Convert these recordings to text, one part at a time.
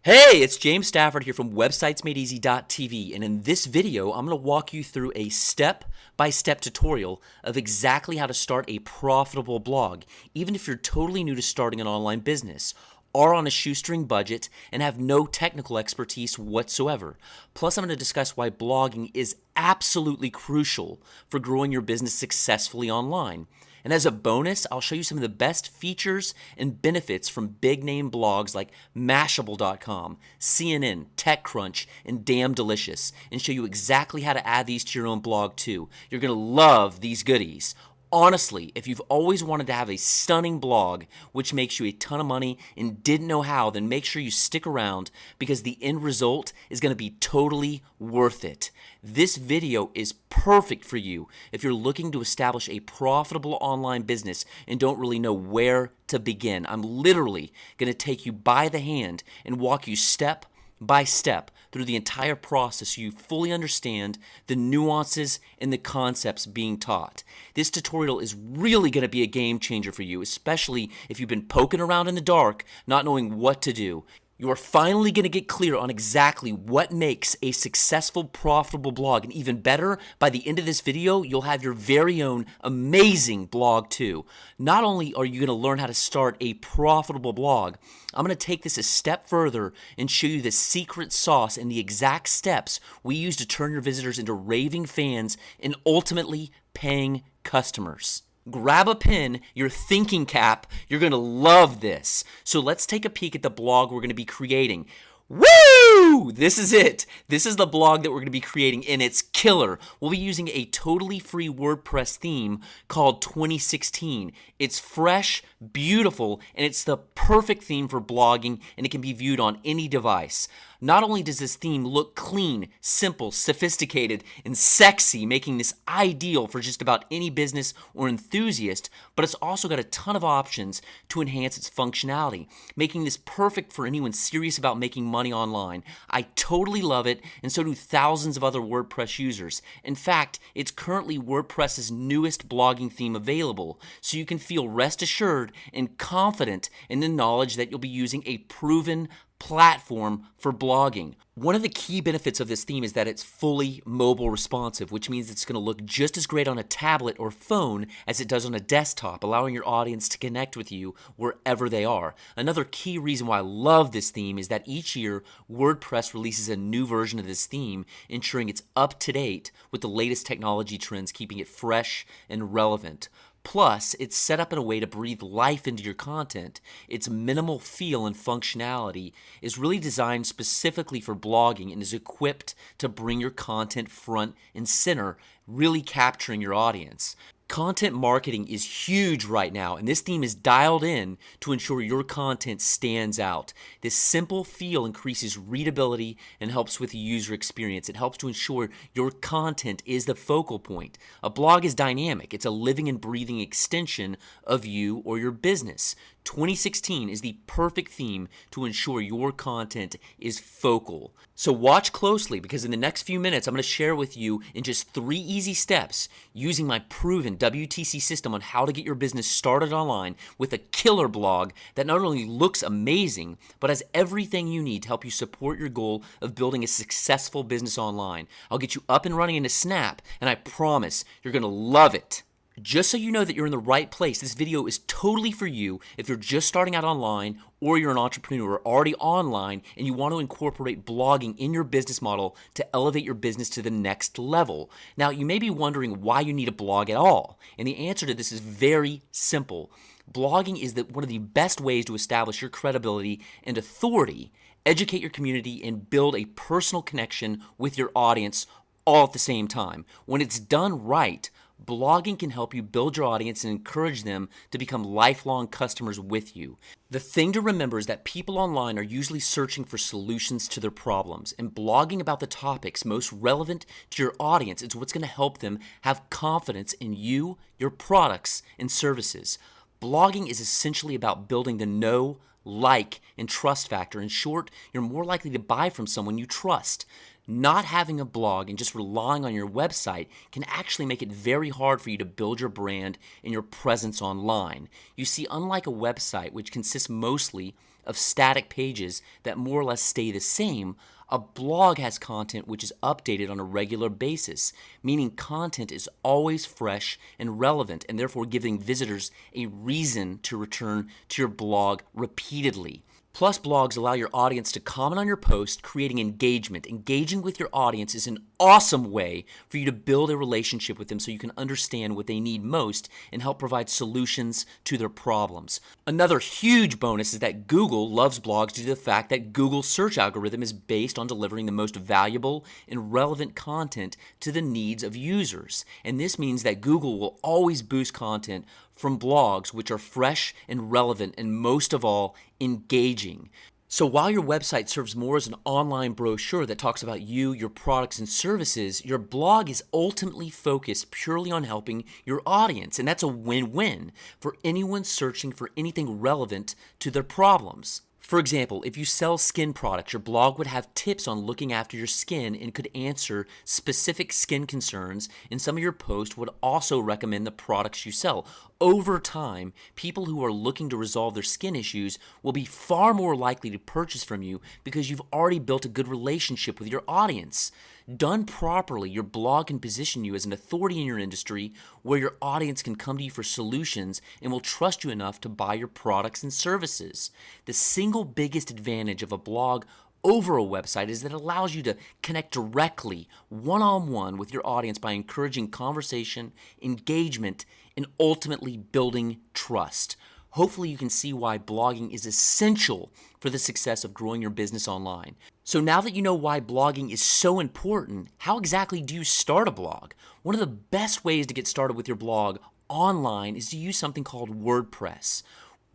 Hey, it's James Stafford here from websitesmadeeasy.tv, and in this video, I'm going to walk you through a step-by-step tutorial of exactly how to start a profitable blog, even if you're totally new to starting an online business, are on a shoestring budget, and have no technical expertise whatsoever. Plus, I'm going to discuss why blogging is absolutely crucial for growing your business successfully online. And as a bonus, I'll show you some of the best features and benefits from big name blogs like Mashable.com, CNN, TechCrunch, and Damn Delicious, and show you exactly how to add these to your own blog too. You're going to love these goodies. Honestly, if you've always wanted to have a stunning blog which makes you a ton of money and didn't know how, then make sure you stick around because the end result is going to be totally worth it. This video is perfect for you if you're looking to establish a profitable online business and don't really know where to begin. I'm literally going to take you by the hand and walk you step by step through the entire process so you fully understand the nuances and the concepts being taught. This tutorial is really going to be a game changer for you, especially if you've been poking around in the dark, not knowing what to do. You are finally going to get clear on exactly what makes a successful, profitable blog. And even better, by the end of this video, you'll have your very own amazing blog too. Not only are you going to learn how to start a profitable blog, I'm going to take this a step further and show you the secret sauce and the exact steps we use to turn your visitors into raving fans and ultimately paying customers. Grab a pen, your thinking cap, you're going to love this. So let's take a peek at the blog we're going to be creating. Woo! This is it. This is the blog that we're going to be creating, and it's killer. We'll be using a totally free WordPress theme called 2016. It's fresh, beautiful, and it's the perfect theme for blogging, and it can be viewed on any device. Not only does this theme look clean, simple, sophisticated, and sexy, making this ideal for just about any business or enthusiast, but it's also got a ton of options to enhance its functionality, making this perfect for anyone serious about making money online. I totally love it, and so do thousands of other WordPress users. In fact, it's currently WordPress's newest blogging theme available, so you can feel rest assured and confident in the knowledge that you'll be using a proven platform for blogging. One of the key benefits of this theme is that it's fully mobile responsive, which means it's going to look just as great on a tablet or phone as it does on a desktop, allowing your audience to connect with you wherever they are. Another key reason why I love this theme is that each year WordPress releases a new version of this theme, ensuring it's up to date with the latest technology trends, keeping it fresh and relevant. Plus, it's set up in a way to breathe life into your content. Its minimal feel and functionality is really designed specifically for blogging and is equipped to bring your content front and center, really capturing your audience. Content marketing is huge right now, and this theme is dialed in to ensure your content stands out. This simple feel increases readability and helps with the user experience. It helps to ensure your content is the focal point. A blog is dynamic. It's a living and breathing extension of you or your business. 2016 is the perfect theme to ensure your content is focal. So watch closely because in the next few minutes I'm going to share with you in just 3 easy steps using my proven WTC system on how to get your business started online with a killer blog that not only looks amazing but has everything you need to help you support your goal of building a successful business online. I'll get you up and running in a snap, and I promise you're going to love it. Just so you know that you're in the right place, this video is totally for you if you're just starting out online or you're an entrepreneur already online and you want to incorporate blogging in your business model to elevate your business to the next level. Now, you may be wondering why you need a blog at all, and the answer to this is very simple. Blogging is one of the best ways to establish your credibility and authority, educate your community, and build a personal connection with your audience all at the same time. When it's done right, blogging can help you build your audience and encourage them to become lifelong customers with you. The thing to remember is that people online are usually searching for solutions to their problems, and blogging about the topics most relevant to your audience is what's going to help them have confidence in you, your products, and services. Blogging is essentially about building the know, like, and trust factor. In short, you're more likely to buy from someone you trust. Not having a blog and just relying on your website can actually make it very hard for you to build your brand and your presence online. You see, unlike a website, which consists mostly of static pages that more or less stay the same, a blog has content which is updated on a regular basis, meaning content is always fresh and relevant, and therefore giving visitors a reason to return to your blog repeatedly. Plus, blogs allow your audience to comment on your post, creating engagement. Engaging with your audience is an awesome way for you to build a relationship with them so you can understand what they need most and help provide solutions to their problems. Another huge bonus is that Google loves blogs due to the fact that Google's search algorithm is based on delivering the most valuable and relevant content to the needs of users. And this means that Google will always boost content from blogs which are fresh and relevant and most of all, engaging. So while your website serves more as an online brochure that talks about you, your products, and services, your blog is ultimately focused purely on helping your audience. And that's a win-win for anyone searching for anything relevant to their problems. For example, if you sell skin products, your blog would have tips on looking after your skin and could answer specific skin concerns, and some of your posts would also recommend the products you sell. Over time, people who are looking to resolve their skin issues will be far more likely to purchase from you because you've already built a good relationship with your audience. Done properly, your blog can position you as an authority in your industry where your audience can come to you for solutions and will trust you enough to buy your products and services. The single biggest advantage of a blog over a website is that it allows you to connect directly, one-on-one with your audience by encouraging conversation, engagement, and ultimately building trust. Hopefully you can see why blogging is essential for the success of growing your business online. So now that you know why blogging is so important, how exactly do you start a blog? One of the best ways to get started with your blog online is to use something called WordPress.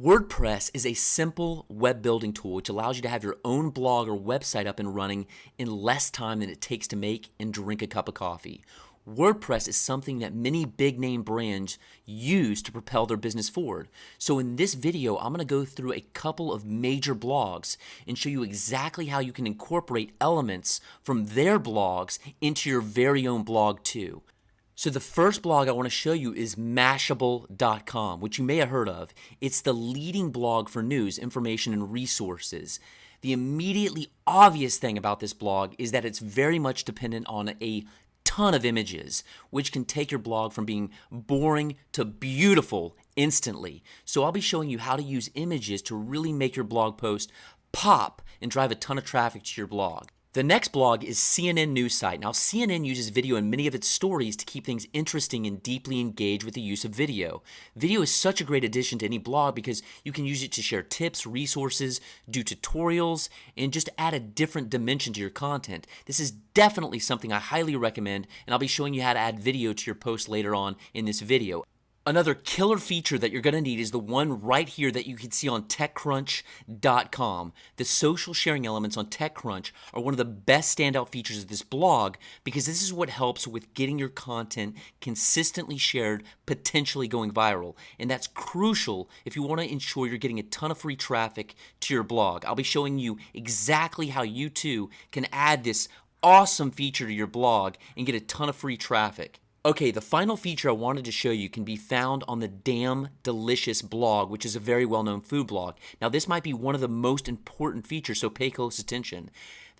WordPress is a simple web building tool which allows you to have your own blog or website up and running in less time than it takes to make and drink a cup of coffee. WordPress is something that many big name brands use to propel their business forward. So in this video, I'm going to go through a couple of major blogs and show you exactly how you can incorporate elements from their blogs into your very own blog too. So the first blog I want to show you is Mashable.com, which you may have heard of. It's the leading blog for news, information, and resources. The immediately obvious thing about this blog is that it's very much dependent on a ton of images, which can take your blog from being boring to beautiful instantly. So I'll be showing you how to use images to really make your blog post pop and drive a ton of traffic to your blog. The next blog is CNN News Site. Now, CNN uses video in many of its stories to keep things interesting and deeply engaged with the use of video. Video is such a great addition to any blog because you can use it to share tips, resources, do tutorials, and just add a different dimension to your content. This is definitely something I highly recommend, and I'll be showing you how to add video to your post later on in this video. Another killer feature that you're going to need is the one right here that you can see on TechCrunch.com. The social sharing elements on TechCrunch are one of the best standout features of this blog because this is what helps with getting your content consistently shared, potentially going viral. And that's crucial if you want to ensure you're getting a ton of free traffic to your blog. I'll be showing you exactly how you too can add this awesome feature to your blog and get a ton of free traffic. Okay, the final feature I wanted to show you can be found on the Damn Delicious blog, which is a very well-known food blog. Now, this might be one of the most important features, so pay close attention.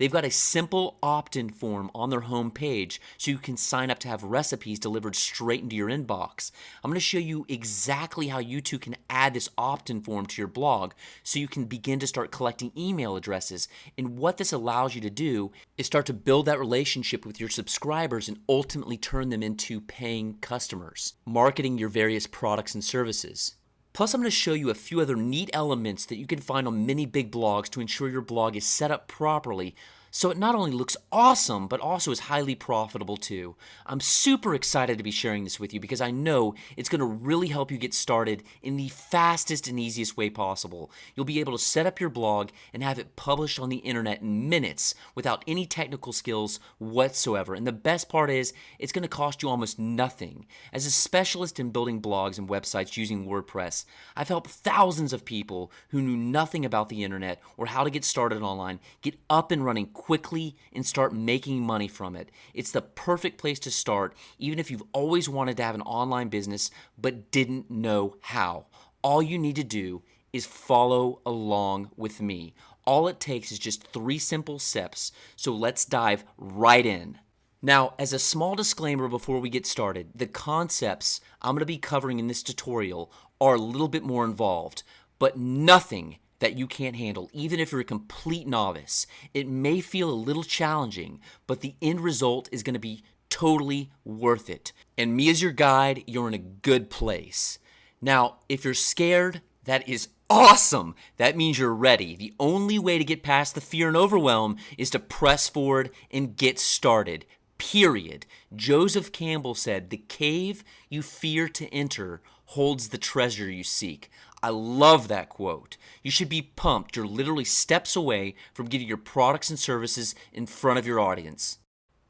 They've got a simple opt-in form on their home page so you can sign up to have recipes delivered straight into your inbox. I'm going to show you exactly how you too can add this opt-in form to your blog so you can begin to start collecting email addresses. And what this allows you to do is start to build that relationship with your subscribers and ultimately turn them into paying customers, marketing your various products and services. Plus, I'm going to show you a few other neat elements that you can find on many big blogs to ensure your blog is set up properly so it not only looks awesome, but also is highly profitable too. I'm super excited to be sharing this with you because I know it's going to really help you get started in the fastest and easiest way possible. You'll be able to set up your blog and have it published on the internet in minutes without any technical skills whatsoever. And the best part is, it's going to cost you almost nothing. As a specialist in building blogs and websites using WordPress, I've helped thousands of people who knew nothing about the internet or how to get started online get up and running quickly and start making money from it. It's the perfect place to start, even if you've always wanted to have an online business but didn't know how. All you need to do is follow along with me. All it takes is just 3 simple steps, so let's dive right in. Now, as a small disclaimer before we get started, the concepts I'm going to be covering in this tutorial are a little bit more involved, but nothing that you can't handle, even if you're a complete novice. It may feel a little challenging, but the end result is going to be totally worth it. And me as your guide, you're in a good place. Now, if you're scared, that is awesome. That means you're ready. The only way to get past the fear and overwhelm is to press forward and get started. Period. Joseph Campbell said, "The cave you fear to enter holds the treasure you seek." I love that quote. You should be pumped. You're literally steps away from getting your products and services in front of your audience.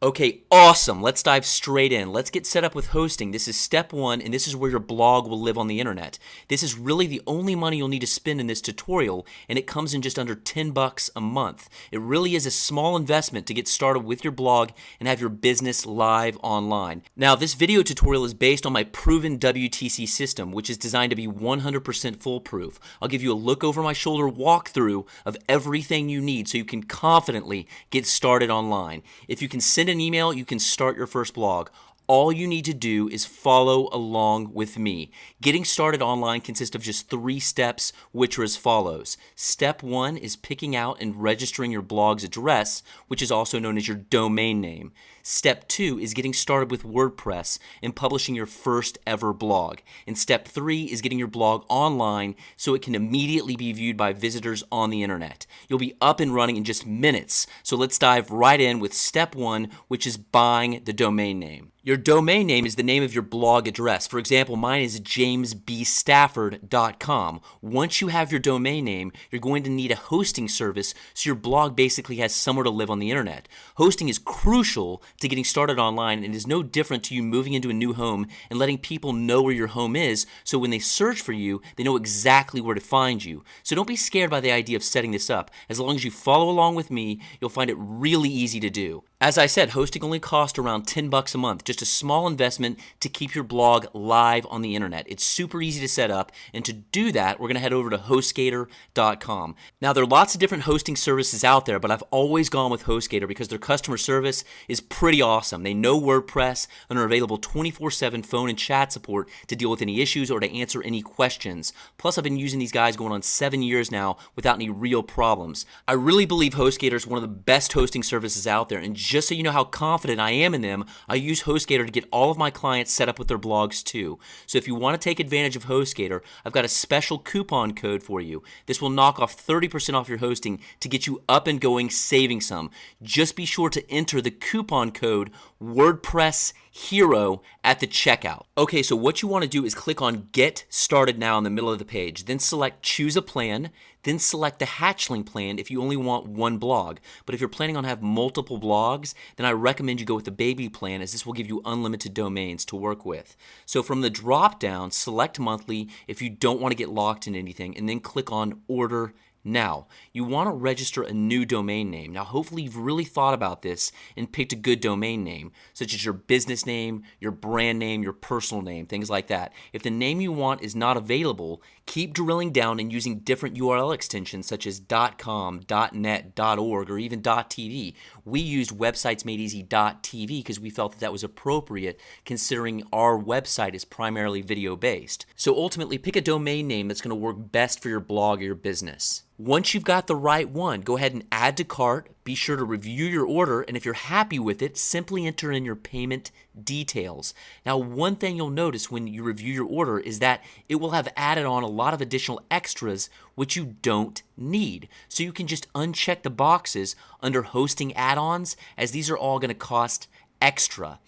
Okay, awesome. Let's dive straight in. Let's get set up with hosting. This is step 1, and this is where your blog will live on the internet. This is really the only money you'll need to spend in this tutorial, and it comes in just under $10 a month. It really is a small investment to get started with your blog and have your business live online. Now, this video tutorial is based on my proven WTC system, which is designed to be 100% foolproof. I'll give you a look over my shoulder walkthrough of everything you need so you can confidently get started online. If you can send an email, you can start your first blog. All you need to do is follow along with me. Getting started online consists of just 3 steps, which are as follows. Step 1 is picking out and registering your blog's address, which is also known as your domain name. Step 2 is getting started with WordPress and publishing your first ever blog. And step 3 is getting your blog online so it can immediately be viewed by visitors on the internet. You'll be up and running in just minutes. So let's dive right in with step 1, which is buying the domain name. Your domain name is the name of your blog address. For example, mine is jamesbstafford.com. Once you have your domain name, you're going to need a hosting service so your blog basically has somewhere to live on the internet. Hosting is crucial to getting started online and is no different to you moving into a new home and letting people know where your home is so when they search for you, they know exactly where to find you. So don't be scared by the idea of setting this up. As long as you follow along with me, you'll find it really easy to do. As I said, hosting only costs around $10 a month, just a small investment to keep your blog live on the internet. It's super easy to set up, and to do that, we're going to head over to HostGator.com. Now, there are lots of different hosting services out there, but I've always gone with HostGator because their customer service is pretty awesome. They know WordPress and are available 24/7 phone and chat support to deal with any issues or to answer any questions. Plus, I've been using these guys going on 7 years now without any real problems. I really believe HostGator is one of the best hosting services out there, and just so you know how confident I am in them, I use HostGator to get all of my clients set up with their blogs too. So if you want to take advantage of HostGator, I've got a special coupon code for you. This will knock off 30% off your hosting to get you up and going, saving some. Just be sure to enter the coupon code WordPress Hero at the checkout. Okay, so what you want to do is click on Get Started Now in the middle of the page. Then select Choose a Plan. Then select the Hatchling plan if you only want one blog. But if you're planning on having multiple blogs, then I recommend you go with the Baby plan, as this will give you unlimited domains to work with. So from the drop down, select monthly if you don't want to get locked in anything, and then click on Order Now. You want to register a new domain name. Now, hopefully you've really thought about this and picked a good domain name, such as your business name, your brand name, your personal name, things like that. If the name you want is not available, keep drilling down and using different URL extensions such as .com, .net, .org, or even .tv. We used websitesmadeeasy.tv because we felt that was appropriate considering our website is primarily video-based. So ultimately, pick a domain name that's going to work best for your blog or your business. Once you've got the right one, go ahead and add to cart. Be sure to review your order, and if you're happy with it, simply enter in your payment details. Now, one thing you'll notice when you review your order is that it will have added on a lot of additional extras which you don't need. So you can just uncheck the boxes under hosting add-ons, as these are all going to cost extra.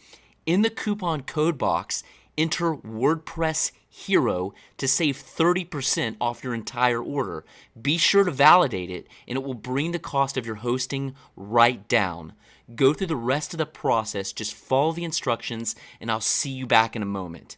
In the coupon code box, enter WordPress Hero to save 30% off your entire order. Be sure to validate it, and it will bring the cost of your hosting right down. Go through the rest of the process, just follow the instructions, and I'll see you back in a moment.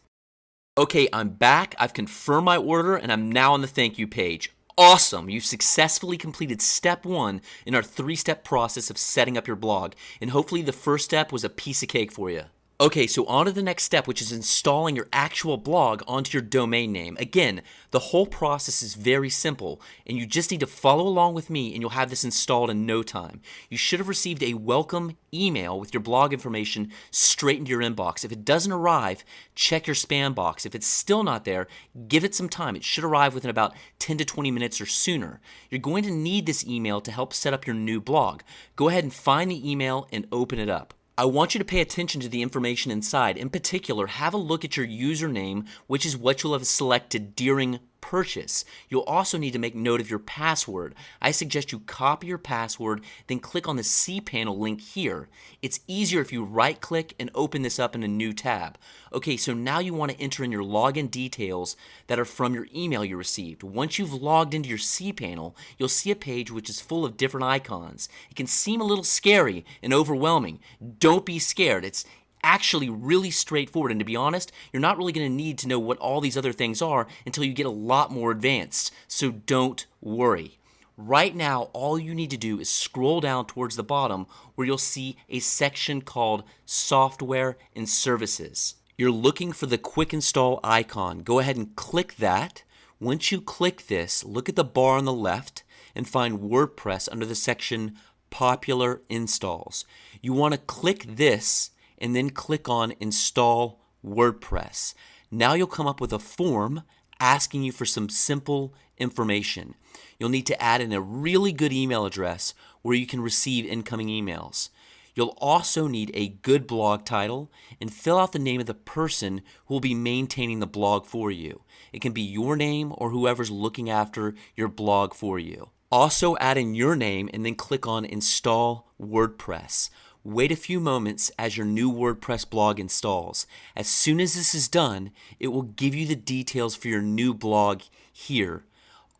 Okay, I'm back. I've confirmed my order, and I'm now on the thank you page. Awesome! You've successfully completed step 1 in our 3-step process of setting up your blog, and hopefully the first step was a piece of cake for you. Okay, so on to the next step, which is installing your actual blog onto your domain name. Again, the whole process is very simple, and you just need to follow along with me and you'll have this installed in no time. You should have received a welcome email with your blog information straight into your inbox. If it doesn't arrive, check your spam box. If it's still not there, give it some time. It should arrive within about 10 to 20 minutes or sooner. You're going to need this email to help set up your new blog. Go ahead and find the email and open it up. I want you to pay attention to the information inside. In particular, have a look at your username, which is what you'll have selected during purchase. You'll also need to make note of your password. I suggest you copy your password, then click on the cPanel link here. It's easier if you right-click and open this up in a new tab. Okay, so now you want to enter in your login details that are from your email you received. Once you've logged into your cPanel, you'll see a page which is full of different icons. It can seem a little scary and overwhelming. Don't be scared. It's actually really straightforward, and to be honest, you're not really going to need to know what all these other things are until you get a lot more advanced, so don't worry. Right now, all you need to do is scroll down towards the bottom where you'll see a section called Software and Services. You're looking for the Quick Install icon. Go ahead and click that. Once you click this, look at the bar on the left and find WordPress under the section Popular Installs. You want to click this and then click on Install WordPress. Now you'll come up with a form asking you for some simple information. You'll need to add in a really good email address where you can receive incoming emails. You'll also need a good blog title and fill out the name of the person who will be maintaining the blog for you. It can be your name or whoever's looking after your blog for you. Also add in your name and then click on Install WordPress. Wait a few moments as your new WordPress blog installs. As soon as this is done, it will give you the details for your new blog here.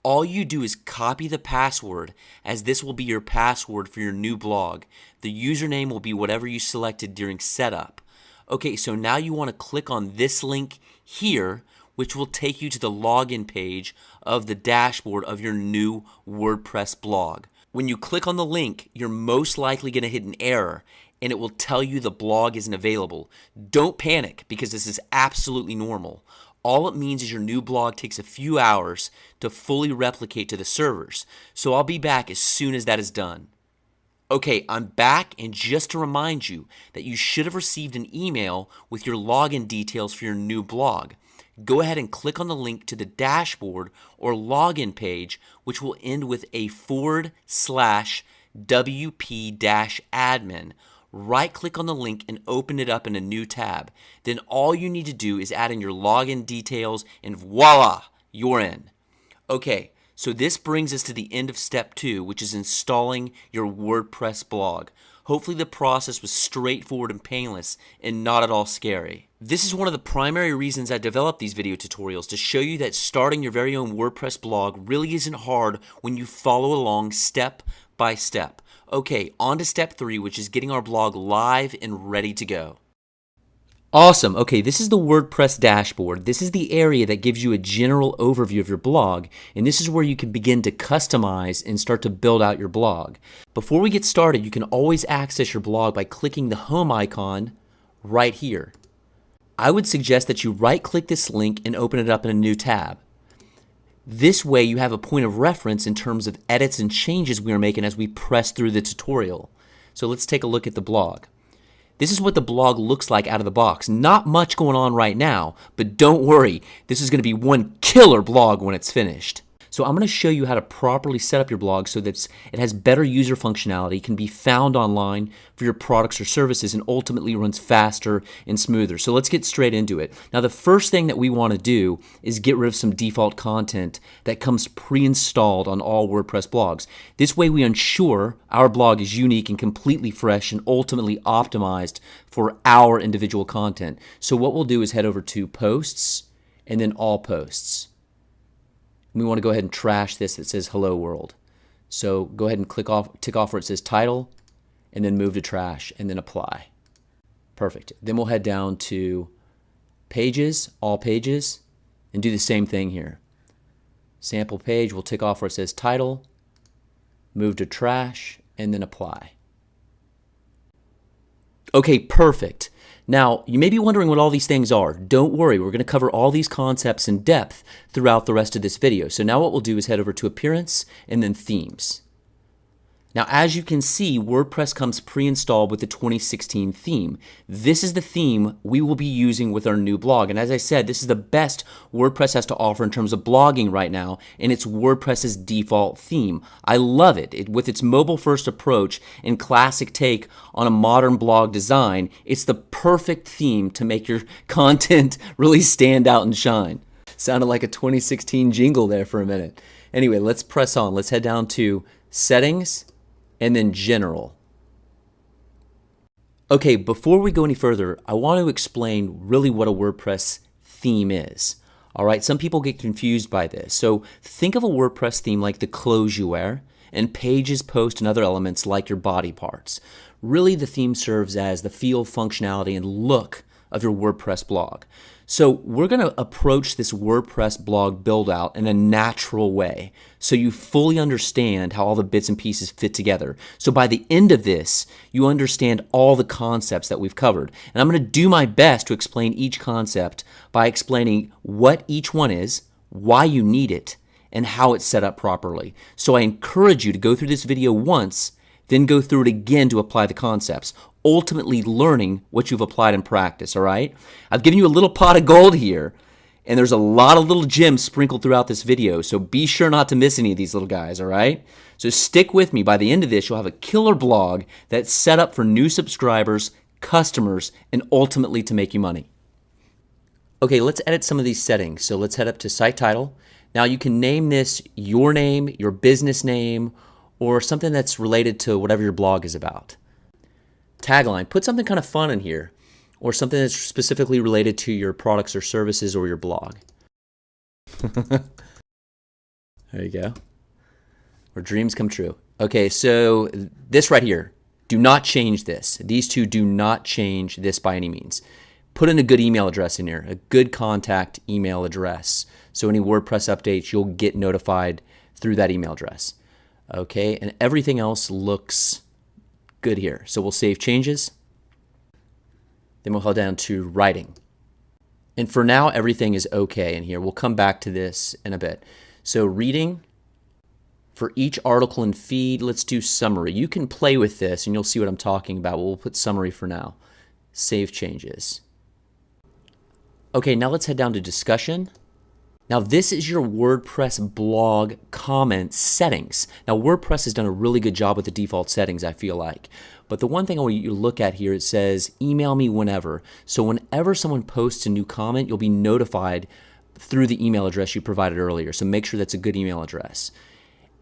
All you do is copy the password, as this will be your password for your new blog. The username will be whatever you selected during setup. Okay, so now you want to click on this link here, which will take you to the login page of the dashboard of your new WordPress blog. When you click on the link, you're most likely going to hit an error, and it will tell you the blog isn't available. Don't panic, because this is absolutely normal. All it means is your new blog takes a few hours to fully replicate to the servers, so I'll be back as soon as that is done. Okay, I'm back, and just to remind you that you should have received an email with your login details for your new blog. Go ahead and click on the link to the dashboard or login page, which will end with a /WP-admin. Right-click on the link and open it up in a new tab. Then all you need to do is add in your login details, and voila, you're in. Okay, so this brings us to the end of step 2, which is installing your WordPress blog. Hopefully the process was straightforward and painless and not at all scary. This is one of the primary reasons I developed these video tutorials, to show you that starting your very own WordPress blog really isn't hard when you follow along step by step. Okay, on to step 3, which is getting our blog live and ready to go. Awesome. Okay, this is the WordPress dashboard. This is the area that gives you a general overview of your blog, and this is where you can begin to customize and start to build out your blog. Before we get started, you can always access your blog by clicking the home icon right here. I would suggest that you right-click this link and open it up in a new tab. This way you have a point of reference in terms of edits and changes we are making as we press through the tutorial. So let's take a look at the blog. This is what the blog looks like out of the box. Not much going on right now, but don't worry, this is going to be one killer blog when it's finished. So I'm going to show you how to properly set up your blog so that it has better user functionality, can be found online for your products or services, and ultimately runs faster and smoother. So let's get straight into it. Now, the first thing that we want to do is get rid of some default content that comes pre-installed on all WordPress blogs. This way we ensure our blog is unique and completely fresh and ultimately optimized for our individual content. So what we'll do is head over to Posts and then All Posts. We want to go ahead and trash this that says Hello World. So go ahead and tick off where it says Title, and then move to Trash, and then Apply. Perfect. Then we'll head down to Pages, All Pages, and do the same thing here. Sample page, we'll tick off where it says Title, move to Trash, and then Apply. Okay, perfect. Now, you may be wondering what all these things are. Don't worry, we're going to cover all these concepts in depth throughout the rest of this video. So now what we'll do is head over to Appearance and then Themes. Now, as you can see, WordPress comes pre-installed with the 2016 theme. This is the theme we will be using with our new blog. And as I said, this is the best WordPress has to offer in terms of blogging right now, and it's WordPress's default theme. I love it. With its mobile-first approach and classic take on a modern blog design, it's the perfect theme to make your content really stand out and shine. Sounded like a 2016 jingle there for a minute. Anyway, let's press on. Let's head down to Settings, and then General. Okay, before we go any further, I want to explain really what a WordPress theme is. All right, some people get confused by this. So think of a WordPress theme like the clothes you wear and pages, posts, and other elements like your body parts. Really, the theme serves as the feel, functionality, and look of your WordPress blog. So we're going to approach this WordPress blog build out in a natural way so you fully understand how all the bits and pieces fit together. So by the end of this, you understand all the concepts that we've covered. And I'm going to do my best to explain each concept by explaining what each one is, why you need it, and how it's set up properly. So I encourage you to go through this video once, then go through it again to apply the concepts, ultimately learning what you've applied in practice, all right? I've given you a little pot of gold here, and there's a lot of little gems sprinkled throughout this video, so be sure not to miss any of these little guys, all right? So stick with me. By the end of this, you'll have a killer blog that's set up for new subscribers, customers, and ultimately to make you money. Okay, let's edit some of these settings. So let's head up to Site Title. Now you can name this your name, your business name, or something that's related to whatever your blog is about. Tagline, put something kind of fun in here, or something that's specifically related to your products or services or your blog. There you go. Where dreams come true. Okay, so this right here, do not change this. These two do not change this by any means. Put in a good email address in here, a good contact email address. So any WordPress updates, you'll get notified through that email address. Okay, and everything else looks good here. So we'll save changes. Then we'll head down to writing. And for now, everything is okay in here. We'll come back to this in a bit. So reading, for each article and feed, let's do summary. You can play with this and you'll see what I'm talking about. We'll put summary for now. Save changes. Okay, now let's head down to discussion. Now this is your WordPress blog comments settings. Now WordPress has done a really good job with the default settings, I feel like. But the one thing I want you to look at here, it says email me whenever. So whenever someone posts a new comment, you'll be notified through the email address you provided earlier. So make sure that's a good email address.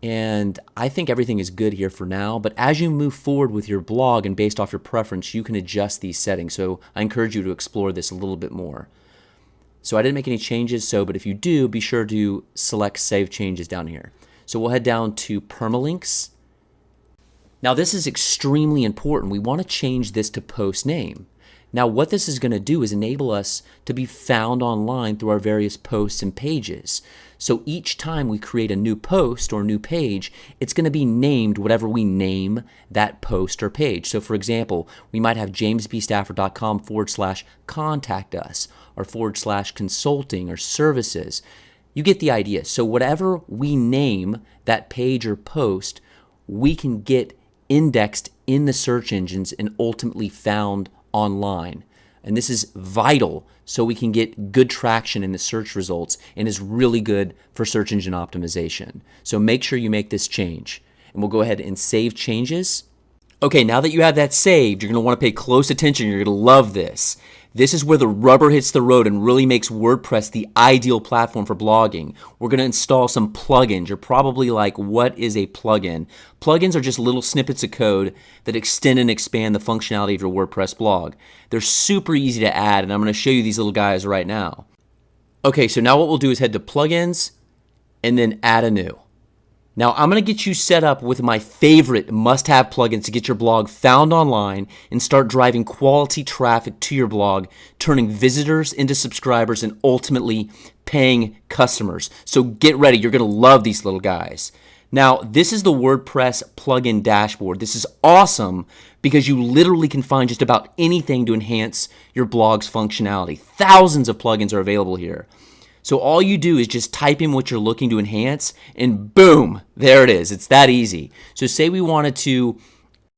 And I think everything is good here for now, but as you move forward with your blog and based off your preference, you can adjust these settings. So I encourage you to explore this a little bit more. So I didn't make any changes, but if you do, be sure to select Save Changes down here. So we'll head down to Permalinks. Now this is extremely important. We want to change this to post name. Now what this is going to do is enable us to be found online through our various posts and pages. So each time we create a new post or new page, it's going to be named whatever we name that post or page. So for example, we might have jamesbstafford.com/contact us or /consulting or services. You get the idea. So whatever we name that page or post, we can get indexed in the search engines and ultimately found online. And this is vital so we can get good traction in the search results and is really good for search engine optimization. So make sure you make this change. And we'll go ahead and save changes. Okay, now that you have that saved, you're going to want to pay close attention. You're going to love this. This is where the rubber hits the road and really makes WordPress the ideal platform for blogging. We're going to install some plugins. You're probably like, what is a plugin? Plugins are just little snippets of code that extend and expand the functionality of your WordPress blog. They're super easy to add, and I'm going to show you these little guys right now. Okay, so now what we'll do is head to Plugins and then Add a New. Now, I'm going to get you set up with my favorite must-have plugins to get your blog found online and start driving quality traffic to your blog, turning visitors into subscribers and ultimately paying customers. So get ready. You're going to love these little guys. Now, this is the WordPress plugin dashboard. This is awesome because you literally can find just about anything to enhance your blog's functionality. Thousands of plugins are available here. So all you do is just type in what you're looking to enhance, and boom, there it is. It's that easy. So say we wanted to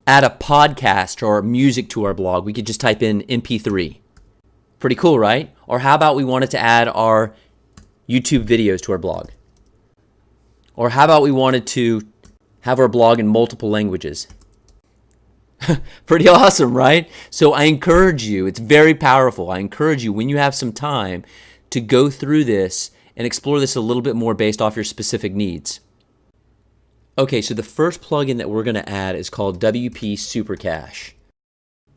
add a podcast or music to our blog. We could just type in MP3. Pretty cool, right? Or how about we wanted to add our YouTube videos to our blog? Or how about we wanted to have our blog in multiple languages? Pretty awesome, right? So I encourage you, it's very powerful. I encourage you, when you have some time, to go through this and explore this a little bit more based off your specific needs. Okay, so the first plugin that we're going to add is called WP Super Cache.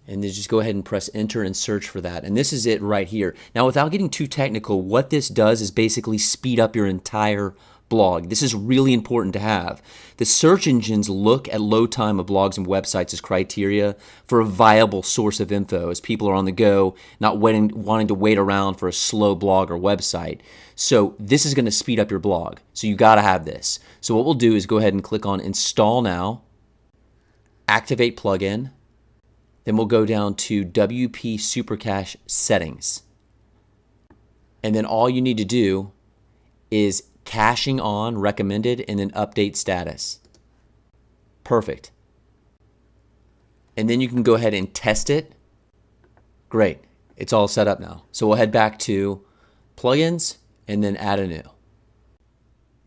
And then just go ahead and press enter and search for that. And this is it right here. Now, without getting too technical, what this does is basically speed up your entire blog. This is really important to have. The search engines look at load time of blogs and websites as criteria for a viable source of info as people are on the go, not wanting to wait around for a slow blog or website. So this is going to speed up your blog. So you got to have this. So what we'll do is go ahead and click on Install Now, Activate Plugin, then we'll go down to WP Super Cache Settings. And then all you need to do is caching on, recommended, and then update status. Perfect. And then you can go ahead and test it. Great. It's all set up now. So we'll head back to plugins and then add a new.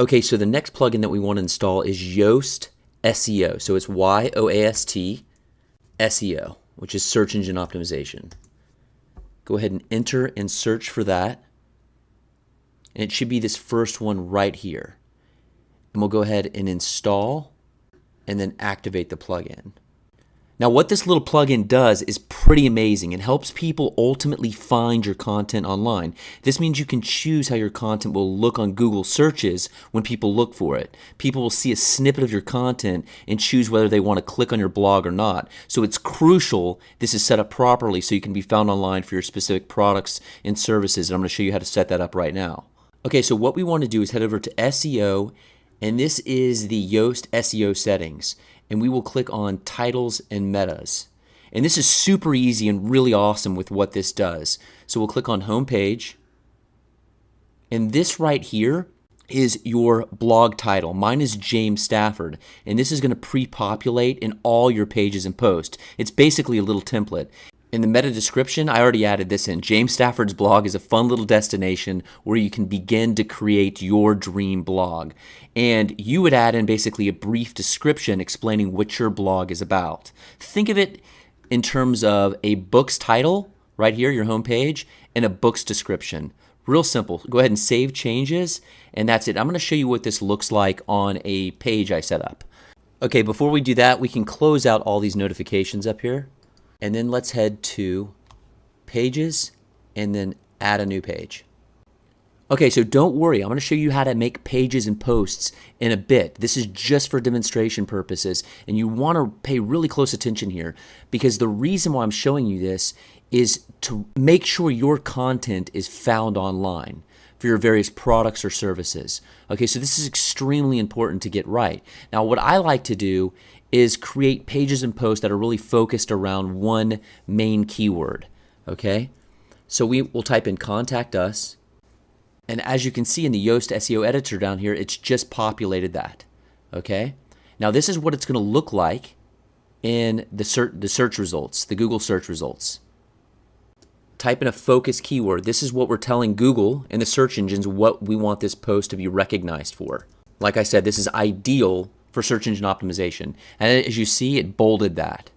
Okay, so the next plugin that we want to install is Yoast SEO. So it's YOAST SEO, which is search engine optimization. Go ahead and enter and search for that. And it should be this first one right here. And we'll go ahead and install and then activate the plugin. Now, what this little plugin does is pretty amazing. It helps people ultimately find your content online. This means you can choose how your content will look on Google searches when people look for it. People will see a snippet of your content and choose whether they want to click on your blog or not. So it's crucial this is set up properly so you can be found online for your specific products and services. And I'm going to show you how to set that up right now. Okay, so what we want to do is head over to SEO, and this is the Yoast SEO settings. And we will click on titles and metas. And this is super easy and really awesome with what this does. So we'll click on home page. And this right here is your blog title. Mine is James Stafford. And this is going to pre-populate in all your pages and posts. It's basically a little template. In the meta description, I already added this in. James Stafford's blog is a fun little destination where you can begin to create your dream blog. And you would add in basically a brief description explaining what your blog is about. Think of it in terms of a book's title, right here, your home page, and a book's description. Real simple. Go ahead and save changes, and that's it. I'm going to show you what this looks like on a page I set up. Okay, before we do that, we can close out all these notifications up here. And then let's head to pages and then add a new page. Okay, so don't worry. I'm going to show you how to make pages and posts in a bit. This is just for demonstration purposes, and you want to pay really close attention here because the reason why I'm showing you this is to make sure your content is found online for your various products or services. Okay, so this is extremely important to get right. Now, what I like to do is create pages and posts that are really focused around one main keyword, okay? So we will type in contact us, and as you can see in the Yoast SEO editor down here, it's just populated that, okay? Now this is what it's gonna look like in the search results, the Google search results. Type in a focus keyword. This is what we're telling Google and the search engines what we want this post to be recognized for. Like I said, this is ideal for search engine optimization. And as you see, it bolded that,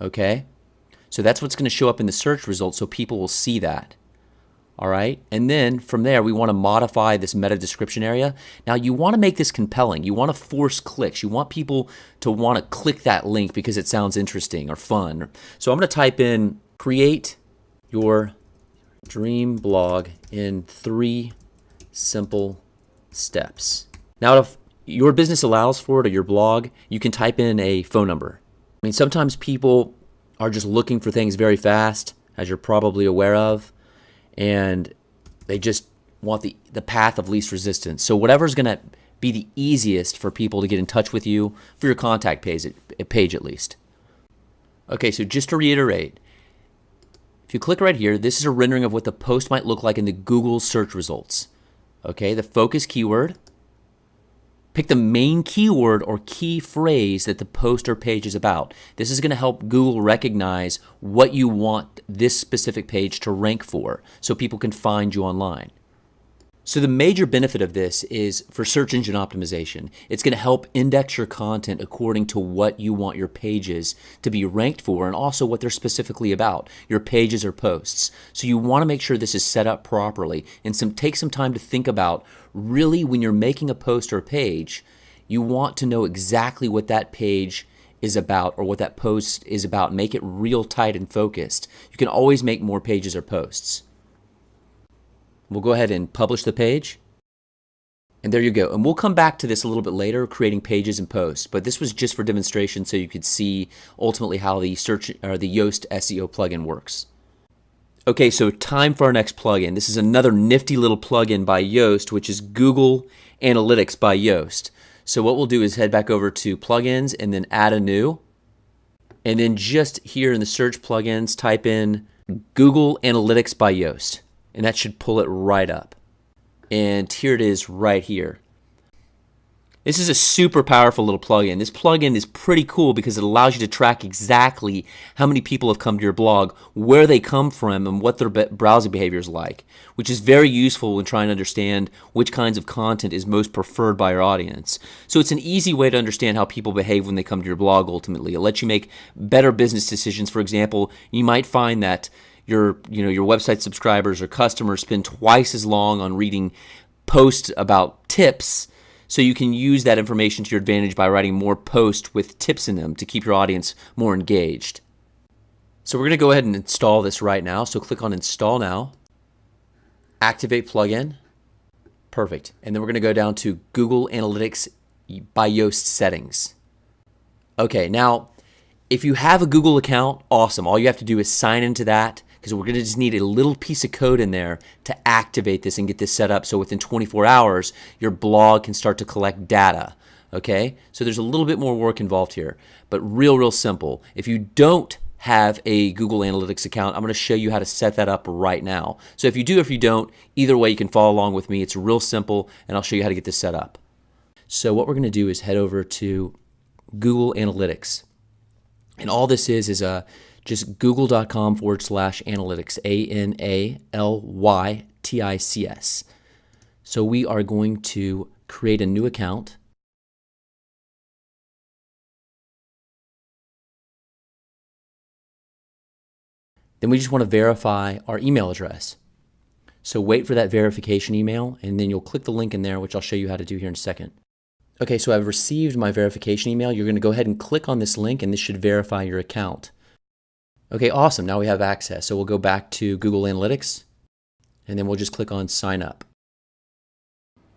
okay? So that's what's going to show up in the search results so people will see that, all right? And then from there, we want to modify this meta description area. Now, you want to make this compelling. You want to force clicks. You want people to want to click that link because it sounds interesting or fun. So I'm going to type in create your dream blog in 3 simple steps. Now, if your business allows for it or your blog, you can type in a phone number. I mean, sometimes people are just looking for things very fast, as you're probably aware of, and they just want the path of least resistance. So whatever's going to be the easiest for people to get in touch with you for your contact page at least. Okay, so just to reiterate, if you click right here, this is a rendering of what the post might look like in the Google search results. Okay, the focus keyword. Pick the main keyword or key phrase that the post or page is about. This is going to help Google recognize what you want this specific page to rank for so people can find you online. So the major benefit of this is for search engine optimization. It's going to help index your content according to what you want your pages to be ranked for and also what they're specifically about, your pages or posts. So you want to make sure this is set up properly and take some time to think about really when you're making a post or a page, you want to know exactly what that page is about or what that post is about. Make it real tight and focused. You can always make more pages or posts. We'll go ahead and publish the page. And there you go. And we'll come back to this a little bit later, creating pages and posts. But this was just for demonstration so you could see ultimately how the Yoast SEO plugin works. Okay, so time for our next plugin. This is another nifty little plugin by Yoast, which is Google Analytics by Yoast. So what we'll do is head back over to plugins and then add a new. And then just here in the search plugins, type in Google Analytics by Yoast. And that should pull it right up. And here it is right here. This is a super powerful little plugin. This plugin is pretty cool because it allows you to track exactly how many people have come to your blog, where they come from, and what their browsing behavior is like, which is very useful when trying to understand which kinds of content is most preferred by your audience. So it's an easy way to understand how people behave when they come to your blog ultimately. It lets you make better business decisions. For example, you might find that your website subscribers or customers spend twice as long on reading posts about tips, so you can use that information to your advantage by writing more posts with tips in them to keep your audience more engaged. So we're going to go ahead and install this right now. So click on Install Now, Activate Plugin, perfect. And then we're going to go down to Google Analytics by Yoast Settings. Okay, now if you have a Google account, awesome. All you have to do is sign into that, because we're going to just need a little piece of code in there to activate this and get this set up so within 24 hours, your blog can start to collect data. Okay? So there's a little bit more work involved here, but real simple. If you don't have a Google Analytics account, I'm going to show you how to set that up right now. So if you do, if you don't, either way, you can follow along with me. It's real simple, and I'll show you how to get this set up. So what we're going to do is head over to Google Analytics. And all this is just google.com/analytics, ANALYTICS. So we are going to create a new account. Then we just want to verify our email address. So wait for that verification email, and then you'll click the link in there, which I'll show you how to do here in a second. Okay, so I've received my verification email. You're going to go ahead and click on this link, and this should verify your account. Okay, awesome. Now we have access. So we'll go back to Google Analytics, and then we'll just click on Sign Up.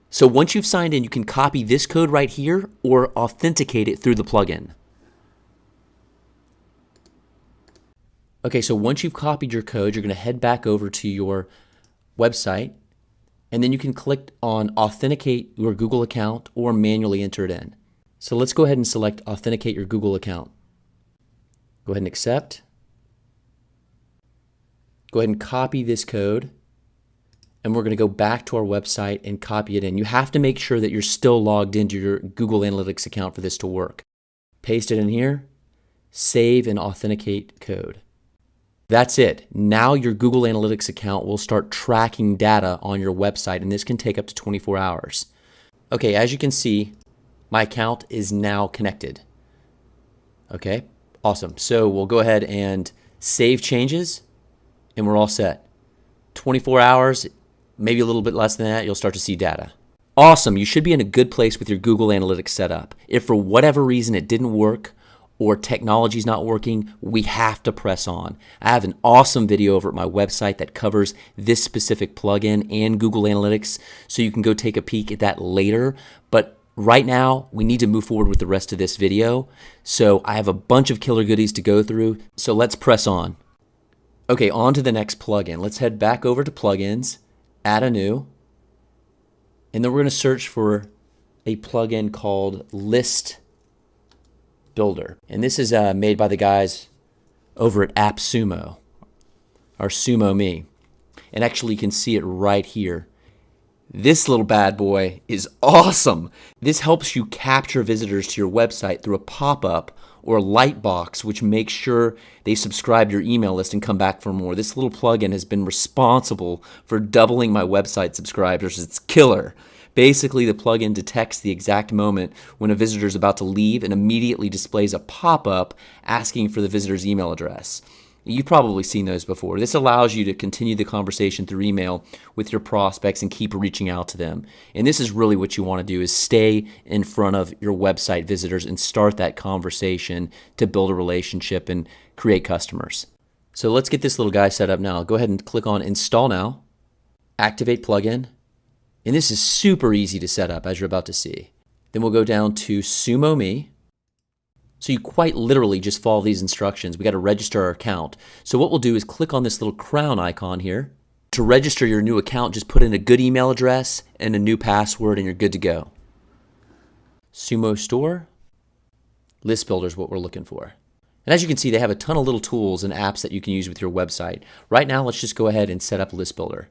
So once you've signed in, you can copy this code right here or authenticate it through the plugin. Okay, so once you've copied your code, you're going to head back over to your website, and then you can click on Authenticate your Google account or manually enter it in. So let's go ahead and select Authenticate your Google account. Go ahead and accept. Go ahead and copy this code, and we're going to go back to our website and copy it in. You have to make sure that you're still logged into your Google Analytics account for this to work. Paste it in here, save and authenticate code. That's it. Now your Google Analytics account will start tracking data on your website, and this can take up to 24 hours. Okay, as you can see, my account is now connected. Okay, awesome. So we'll go ahead and save changes, and we're all set. 24 hours, maybe a little bit less than that, you'll start to see data. Awesome. You should be in a good place with your Google Analytics setup. If for whatever reason it didn't work, or technology's not working, we have to press on. I have an awesome video over at my website that covers this specific plugin and Google Analytics, so you can go take a peek at that later. But right now, we need to move forward with the rest of this video. So I have a bunch of killer goodies to go through, so let's press on. Okay, on to the next plugin. Let's head back over to plugins, add a new, and then we're going to search for a plugin called List Builder. And this is made by the guys over at AppSumo, or Sumo Me. And actually you can see it right here. This little bad boy is awesome. This helps you capture visitors to your website through a pop-up or a light box, which makes sure they subscribe to your email list and come back for more. This little plugin has been responsible for doubling my website subscribers. It's killer. Basically, the plugin detects the exact moment when a visitor is about to leave and immediately displays a pop-up asking for the visitor's email address. You've probably seen those before. This allows you to continue the conversation through email with your prospects and keep reaching out to them. And this is really what you want to do, is stay in front of your website visitors and start that conversation to build a relationship and create customers. So let's get this little guy set up now. Go ahead and click on Install Now, Activate Plugin. And this is super easy to set up, as you're about to see. Then we'll go down to Sumo Me. So you quite literally just follow these instructions. We got to register our account. So what we'll do is click on this little crown icon here. To register your new account, just put in a good email address and a new password and you're good to go. Sumo Store, List Builder is what we're looking for. And as you can see, they have a ton of little tools and apps that you can use with your website. Right now, let's just go ahead and set up List Builder.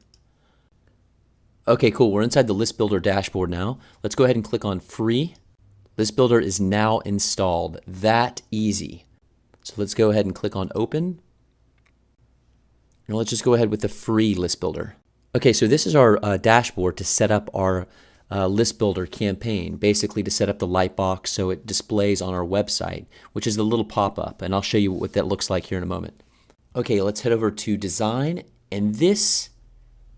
Okay, cool. We're inside the List Builder dashboard now. Let's go ahead and click on Free. List Builder is now installed. That easy. So let's go ahead and click on Open. And let's just go ahead with the free List Builder. Okay, so this is our dashboard to set up our List Builder campaign, basically to set up the light box so it displays on our website, which is the little pop-up. And I'll show you what that looks like here in a moment. Okay, let's head over to Design. And this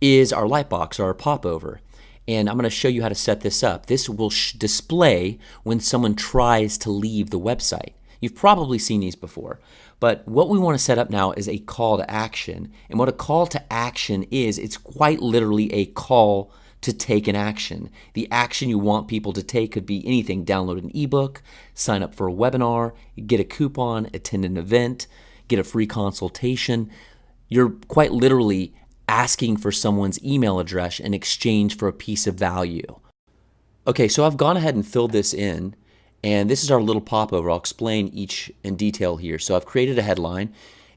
is our light box, or our popover. And I'm going to show you how to set this up. This will display when someone tries to leave the website. You've probably seen these before. But what we want to set up now is a call to action. And what a call to action is, it's quite literally a call to take an action. The action you want people to take could be anything: download an ebook, sign up for a webinar, get a coupon, attend an event, get a free consultation. You're quite literally asking for someone's email address in exchange for a piece of value. Okay, so I've gone ahead and filled this in, and this is our little popover. I'll explain each in detail here. So I've created a headline,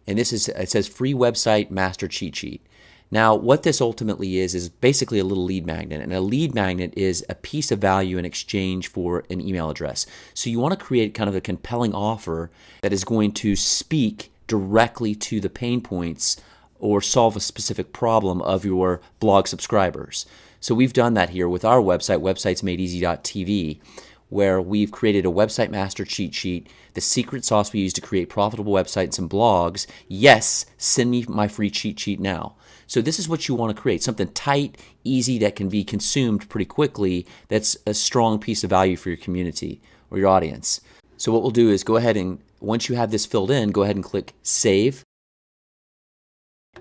and it says Free Website Master Cheat Sheet. Now, what this ultimately is basically a little lead magnet, and a lead magnet is a piece of value in exchange for an email address. So you want to create kind of a compelling offer that is going to speak directly to the pain points or solve a specific problem of your blog subscribers. So we've done that here with our website, websitesmadeeasy.tv, where we've created a website master cheat sheet, the secret sauce we use to create profitable websites and blogs. Yes, send me my free cheat sheet now. So this is what you want to create, something tight, easy, that can be consumed pretty quickly, that's a strong piece of value for your community or your audience. So what we'll do is go ahead and, once you have this filled in, go ahead and click Save.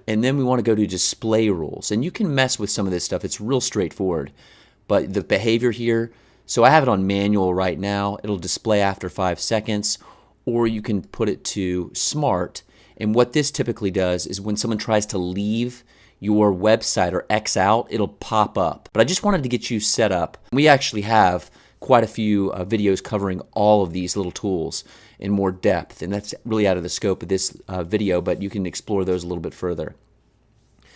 And then we want to go to display rules. And you can mess with some of this stuff. It's real straightforward. But the behavior here, so I have it on manual right now. It'll display after 5 seconds. Or you can put it to smart. And what this typically does is when someone tries to leave your website or X out, it'll pop up. But I just wanted to get you set up. We actually have quite a few videos covering all of these little tools in more depth, and that's really out of the scope of this video, but you can explore those a little bit further.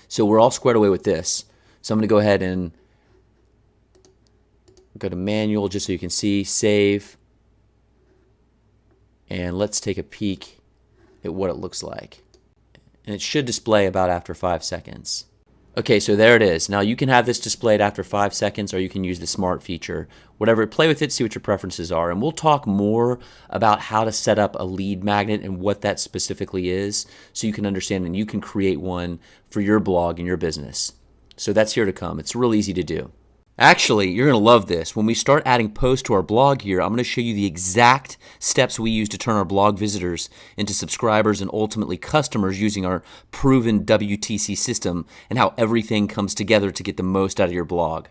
So we're all squared away with this. So I'm going to go ahead and go to manual just so you can see, save, and let's take a peek at what it looks like. And it should display about after 5 seconds. Okay, so there it is. Now you can have this displayed after 5 seconds, or you can use the smart feature. Whatever, play with it, see what your preferences are. And we'll talk more about how to set up a lead magnet and what that specifically is, so you can understand and you can create one for your blog and your business. So that's here to come. It's real easy to do. Actually, you're going to love this. When we start adding posts to our blog here, I'm going to show you the exact steps we use to turn our blog visitors into subscribers and ultimately customers using our proven WTC system, and how everything comes together to get the most out of your blog.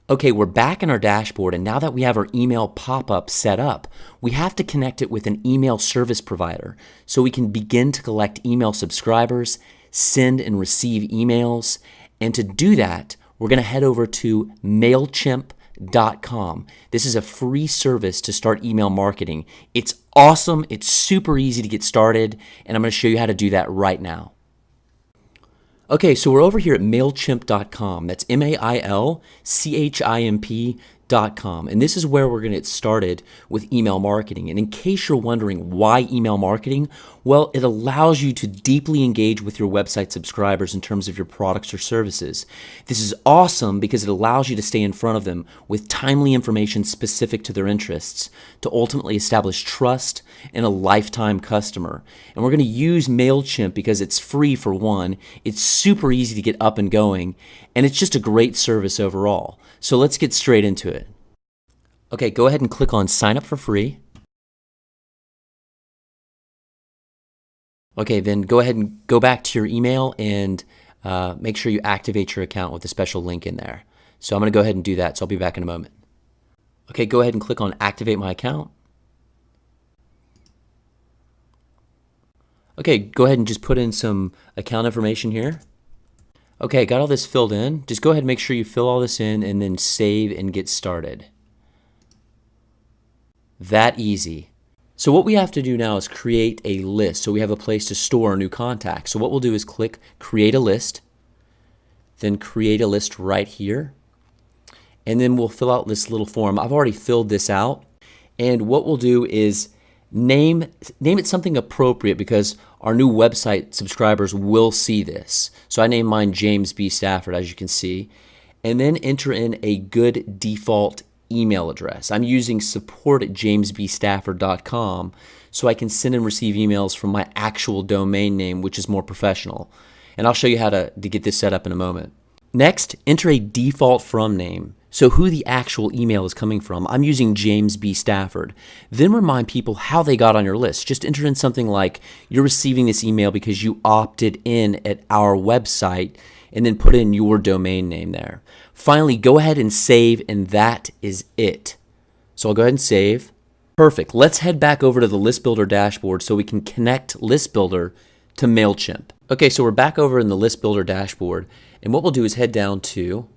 Okay, we're back in our dashboard, and now that we have our email pop-up set up, we have to connect it with an email service provider so we can begin to collect email subscribers, send and receive emails, and to do that, we're going to head over to MailChimp.com. MailChimp.com. This is a free service to start email marketing. It's awesome. It's super easy to get started, and I'm going to show you how to do that right now. Okay, so we're over here at MailChimp.com. That's MailChimp.com. And this is where we're going to get started with email marketing. And in case you're wondering why email marketing, well, it allows you to deeply engage with your website subscribers in terms of your products or services. This is awesome because it allows you to stay in front of them with timely information specific to their interests to ultimately establish trust and a lifetime customer. And we're going to use MailChimp because it's free for one, it's super easy to get up and going, and it's just a great service overall. So let's get straight into it. Okay, go ahead and click on sign up for free. Okay, then go ahead and go back to your email and make sure you activate your account with a special link in there. So I'm going to go ahead and do that, so I'll be back in a moment. Okay, go ahead and click on activate my account. Okay, go ahead and just put in some account information here. Okay, got all this filled in. Just go ahead and make sure you fill all this in and then save and get started. That easy. So what we have to do now is create a list so we have a place to store our new contacts. So what we'll do is click create a list, then create a list right here, and then we'll fill out this little form. I've already filled this out, and what we'll do is name it something appropriate because our new website subscribers will see this. So I named mine James B. Stafford, as you can see, and then enter in a good default email address. I'm using support@jamesbstafford.com so I can send and receive emails from my actual domain name, which is more professional. And I'll show you how to get this set up in a moment. Next, enter a default from name. So who the actual email is coming from. I'm using James B. Stafford. Then remind people how they got on your list. Just enter in something like you're receiving this email because you opted in at our website, and then put in your domain name there. Finally, go ahead and save, and that is it. So I'll go ahead and save. Perfect. Let's head back over to the List Builder dashboard so we can connect List Builder to MailChimp. Okay, so we're back over in the List Builder dashboard, and what we'll do is head down to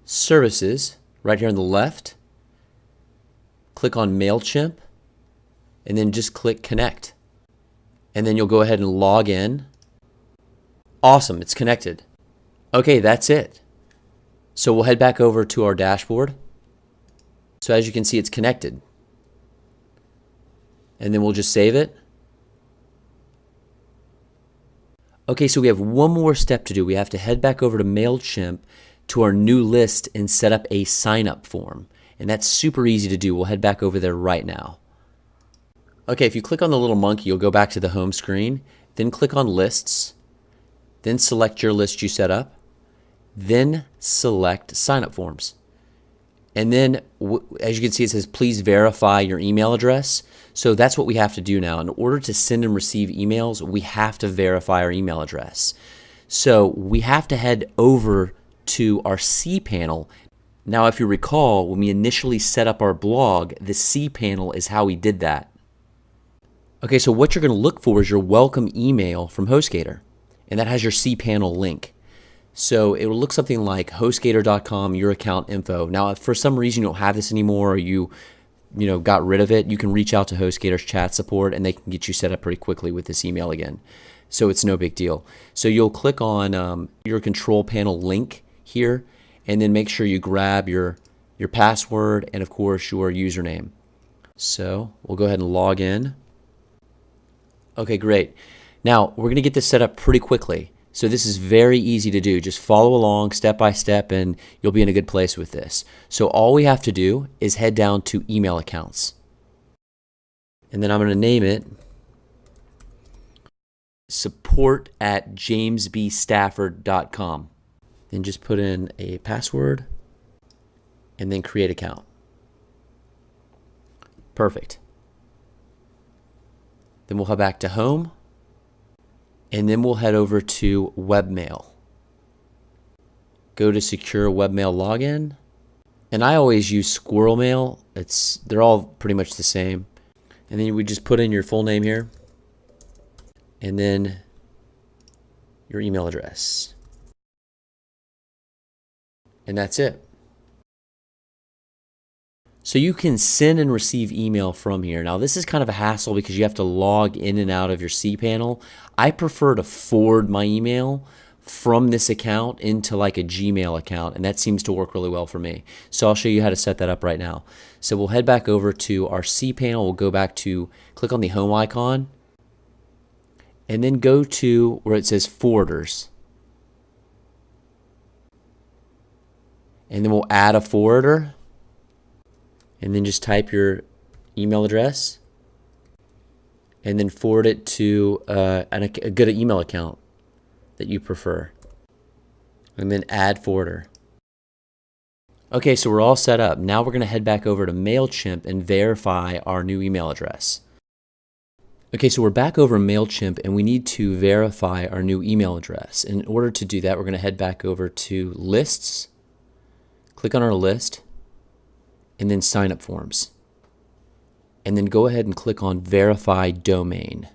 Services, right here on the left, click on MailChimp, and then just click Connect. And then you'll go ahead and log in. Awesome, it's connected. Okay, that's it. So we'll head back over to our dashboard. So as you can see, it's connected. And then we'll just save it. Okay, so we have one more step to do. We have to head back over to MailChimp to our new list and set up a sign-up form. And that's super easy to do. We'll head back over there right now. Okay, if you click on the little monkey, you'll go back to the home screen, then click on Lists, then select your list you set up, then select sign-up forms. And then, as you can see, it says, please verify your email address. So that's what we have to do now. In order to send and receive emails, we have to verify our email address. So we have to head over to our cPanel. Now, if you recall, when we initially set up our blog, the cPanel is how we did that. Okay, so what you're going to look for is your welcome email from HostGator, and that has your cPanel link. So it will look something like hostgator.com, your account info. Now, if for some reason you don't have this anymore, or you got rid of it, you can reach out to HostGator's chat support, and they can get you set up pretty quickly with this email again. So it's no big deal. So you'll click on your control panel link here, and then make sure you grab your password and, of course, your username. So we'll go ahead and log in. Okay, great. Now, we're going to get this set up pretty quickly. So this is very easy to do. Just follow along step by step, and you'll be in a good place with this. So all we have to do is head down to email accounts. And then I'm going to name it support@jamesbstafford.com. Then just put in a password and then create account. Perfect. Then we'll head back to home, and then we'll head over to webmail. Go to secure webmail login, and I always use Squirrel Mail. They're all pretty much the same. And then we just put in your full name here, and then your email address. And that's it. So you can send and receive email from here. Now this is kind of a hassle because you have to log in and out of your cPanel. I prefer to forward my email from this account into like a Gmail account, and that seems to work really well for me. So I'll show you how to set that up right now. So we'll head back over to our cPanel. We'll go back to, click on the home icon, and then go to where it says forwarders. And then we'll add a forwarder. And then just type your email address and then forward it to a good email account that you prefer. And then add forwarder. Okay, so we're all set up. Now we're going to head back over to MailChimp and verify our new email address. Okay, so we're back over in MailChimp and we need to verify our new email address. In order to do that, we're going to head back over to Lists, click on our list, and then sign up forms. And then go ahead and click on verify domain.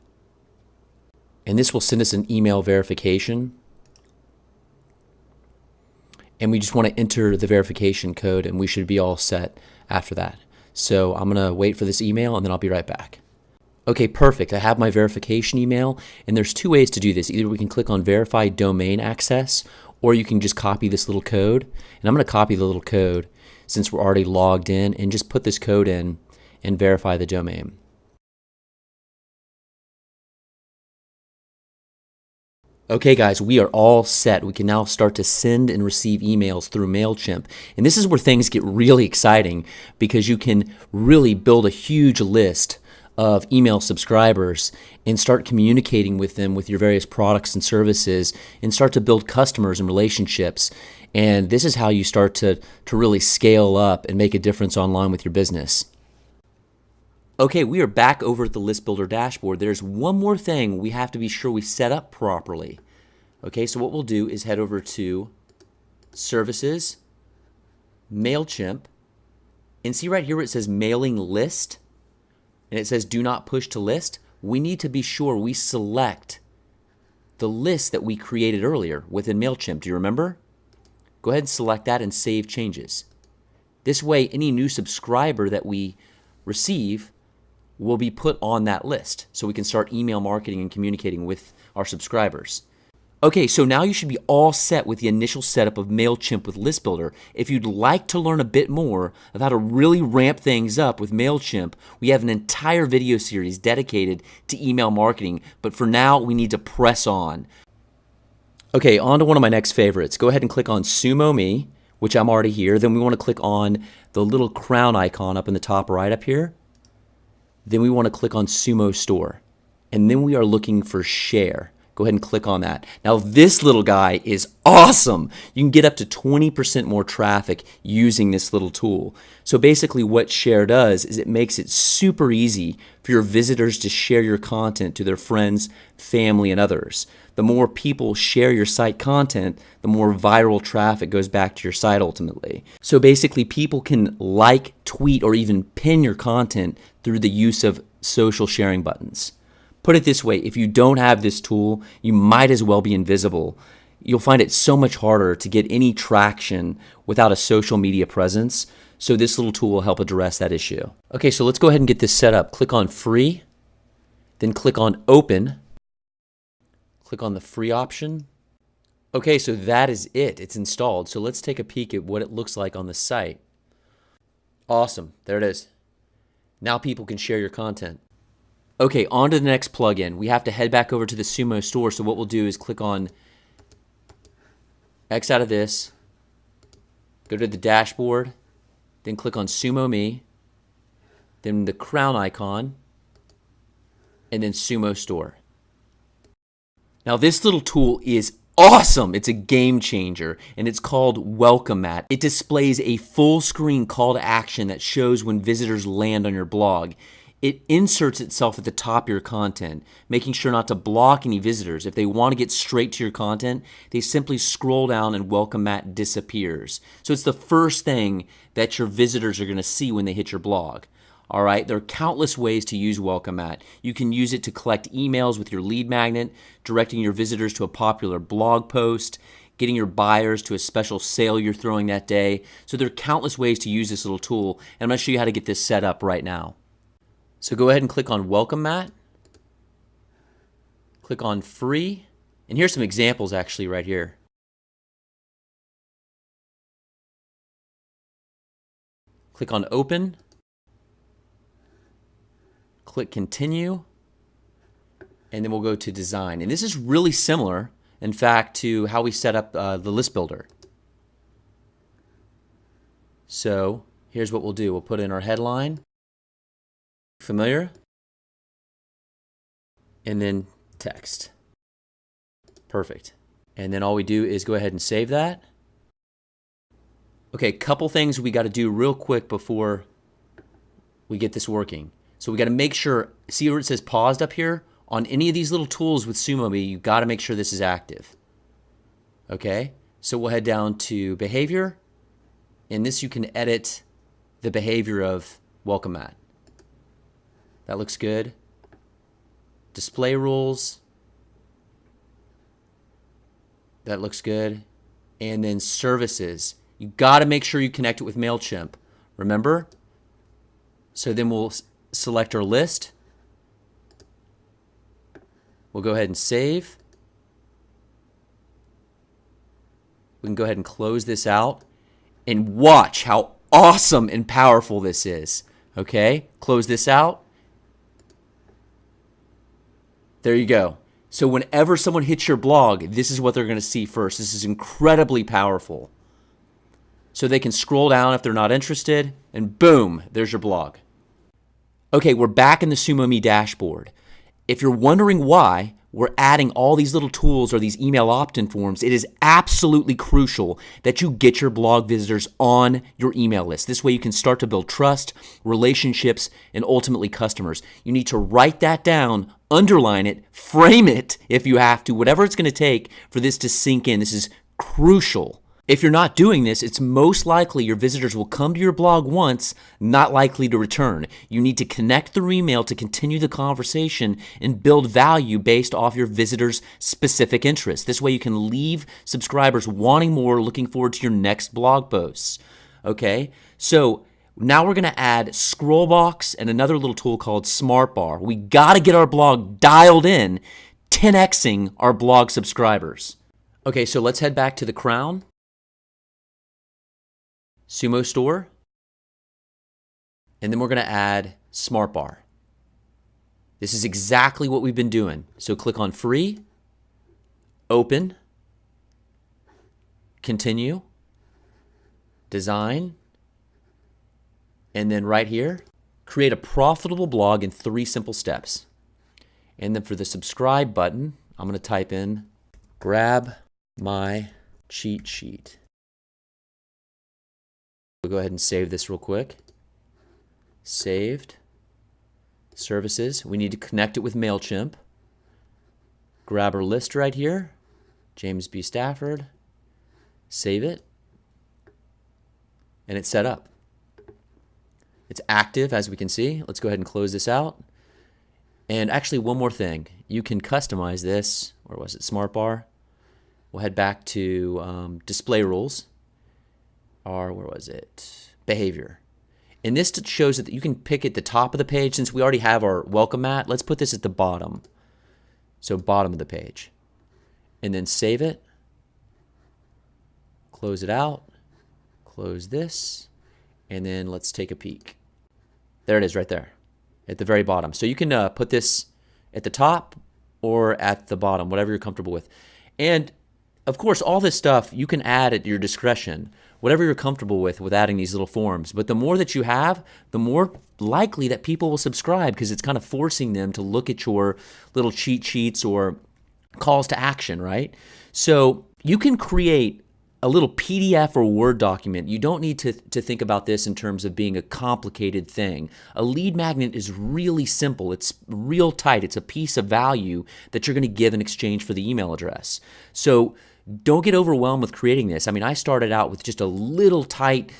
And this will send us an email verification. And we just want to enter the verification code and we should be all set after that. So I'm going to wait for this email and then I'll be right back. Okay, perfect. I have my verification email, and there's two ways to do this. Either we can click on verify domain access, or you can just copy this little code. And I'm going to copy the little code since we're already logged in, and just put this code in and verify the domain. Okay guys, we are all set. We can now start to send and receive emails through MailChimp. And this is where things get really exciting because you can really build a huge list of email subscribers and start communicating with them with your various products and services and start to build customers and relationships. And this is how you start to really scale up and make a difference online with your business. Okay, we are back over at the List Builder dashboard. There's one more thing we have to be sure we set up properly. Okay, so what we'll do is head over to Services, MailChimp, and see right here where it says Mailing List, and it says Do Not Push to List. We need to be sure we select the list that we created earlier within MailChimp. Do you remember? Go ahead and select that and save changes. This way, any new subscriber that we receive will be put on that list so we can start email marketing and communicating with our subscribers. Okay, so now you should be all set with the initial setup of MailChimp with List Builder. If you'd like to learn a bit more of how to really ramp things up with MailChimp, we have an entire video series dedicated to email marketing, but for now we need to press on. Okay, on to one of my next favorites. Go ahead and click on Sumo Me, which I'm already here. Then we want to click on the little crown icon up in the top right up here. Then we want to click on Sumo Store. And then we are looking for Share. Go ahead and click on that. Now this little guy is awesome. You can get up to 20% more traffic using this little tool. So basically what Share does is it makes it super easy for your visitors to share your content to their friends, family, and others. The more people share your site content, the more viral traffic goes back to your site ultimately. So basically people can like, tweet, or even pin your content through the use of social sharing buttons. Put it this way, if you don't have this tool, you might as well be invisible. You'll find it so much harder to get any traction without a social media presence, so this little tool will help address that issue. Okay, so let's go ahead and get this set up. Click on Free, then click on Open, click on the free option. Okay, so that is it. It's installed. So let's take a peek at what it looks like on the site. Awesome, there it is. Now people can share your content. Okay, on to the next plugin. We have to head back over to the Sumo Store. So what we'll do is click on X out of this, go to the dashboard, then click on Sumo Me, then the crown icon, and then Sumo Store. Now this little tool is awesome. It's a game changer, and it's called Welcome Mat. It displays a full screen call to action that shows when visitors land on your blog. It inserts itself at the top of your content, making sure not to block any visitors. If they want to get straight to your content, they simply scroll down and Welcome Mat disappears. So it's the first thing that your visitors are going to see when they hit your blog. All right, there are countless ways to use Welcome Mat. You can use it to collect emails with your lead magnet, directing your visitors to a popular blog post, getting your buyers to a special sale you're throwing that day. So there are countless ways to use this little tool, and I'm going to show you how to get this set up right now. So go ahead and click on Welcome Mat. Click on Free, and here's some examples actually right here. Click on Open. Click Continue, and then we'll go to Design. And this is really similar, in fact, to how we set up the list builder. So here's what we'll do. We'll put in our headline, familiar, and then text. Perfect. And then all we do is go ahead and save that. Okay, couple things we got to do real quick before we get this working. So we got to make sure, see where it says paused up here? On any of these little tools with SumoMe, you got to make sure this is active. Okay, so we'll head down to Behavior. In this, you can edit the behavior of Welcome Mat. That looks good. Display rules. That looks good. And then services. You got to make sure you connect it with MailChimp. Remember? So then we'll select our list. We'll go ahead and save. We can go ahead and close this out and watch how awesome and powerful this is. Okay, close this out. There you go. So whenever someone hits your blog, this is what they're going to see first. This is incredibly powerful. So they can scroll down if they're not interested, and boom, there's your blog. Okay, we're back in the SumoMe dashboard. If you're wondering why we're adding all these little tools or these email opt-in forms, it is absolutely crucial that you get your blog visitors on your email list. This way you can start to build trust, relationships, and ultimately customers. You need to write that down, underline it, frame it if you have to, whatever it's going to take for this to sink in. This is crucial. If you're not doing this, it's most likely your visitors will come to your blog once, not likely to return. You need to connect through email to continue the conversation and build value based off your visitors' specific interests. This way you can leave subscribers wanting more, looking forward to your next blog posts. Okay, so now we're going to add Scrollbox and another little tool called SmartBar. We got to get our blog dialed in, 10xing our blog subscribers. Okay, so let's head back to the Crown. Sumo Store, and then we're going to add SmartBar. This is exactly what we've been doing. So click on Free, Open, Continue, Design, and then right here, create a profitable blog in 3 simple steps. And then for the subscribe button, I'm going to type in grab my cheat sheet. We'll go ahead and save this real quick. Saved. Services. We need to connect it with MailChimp. Grab our list right here. James B. Stafford. Save it. And it's set up. It's active, as we can see. Let's go ahead and close this out. And actually, one more thing. You can customize this. Where was it? SmartBar. We'll head back to display rules. Or where was it? Behavior. And this shows that you can pick at the top of the page. Since we already have our welcome mat, let's put this at the bottom. So bottom of the page. And then save it. Close it out. Close this. And then let's take a peek. There it is right there at the very bottom. So you can put this at the top or at the bottom, whatever you're comfortable with. And of course, all this stuff you can add at your discretion, whatever you're comfortable with adding these little forms. But the more that you have, the more likely that people will subscribe, because it's kind of forcing them to look at your little cheat sheets or calls to action, right? So you can create a little PDF or Word document. You don't need to think about this in terms of being a complicated thing. A lead magnet is really simple. It's real tight. It's a piece of value that you're going to give in exchange for the email address. So don't get overwhelmed with creating this. I mean, I started out with just a little tight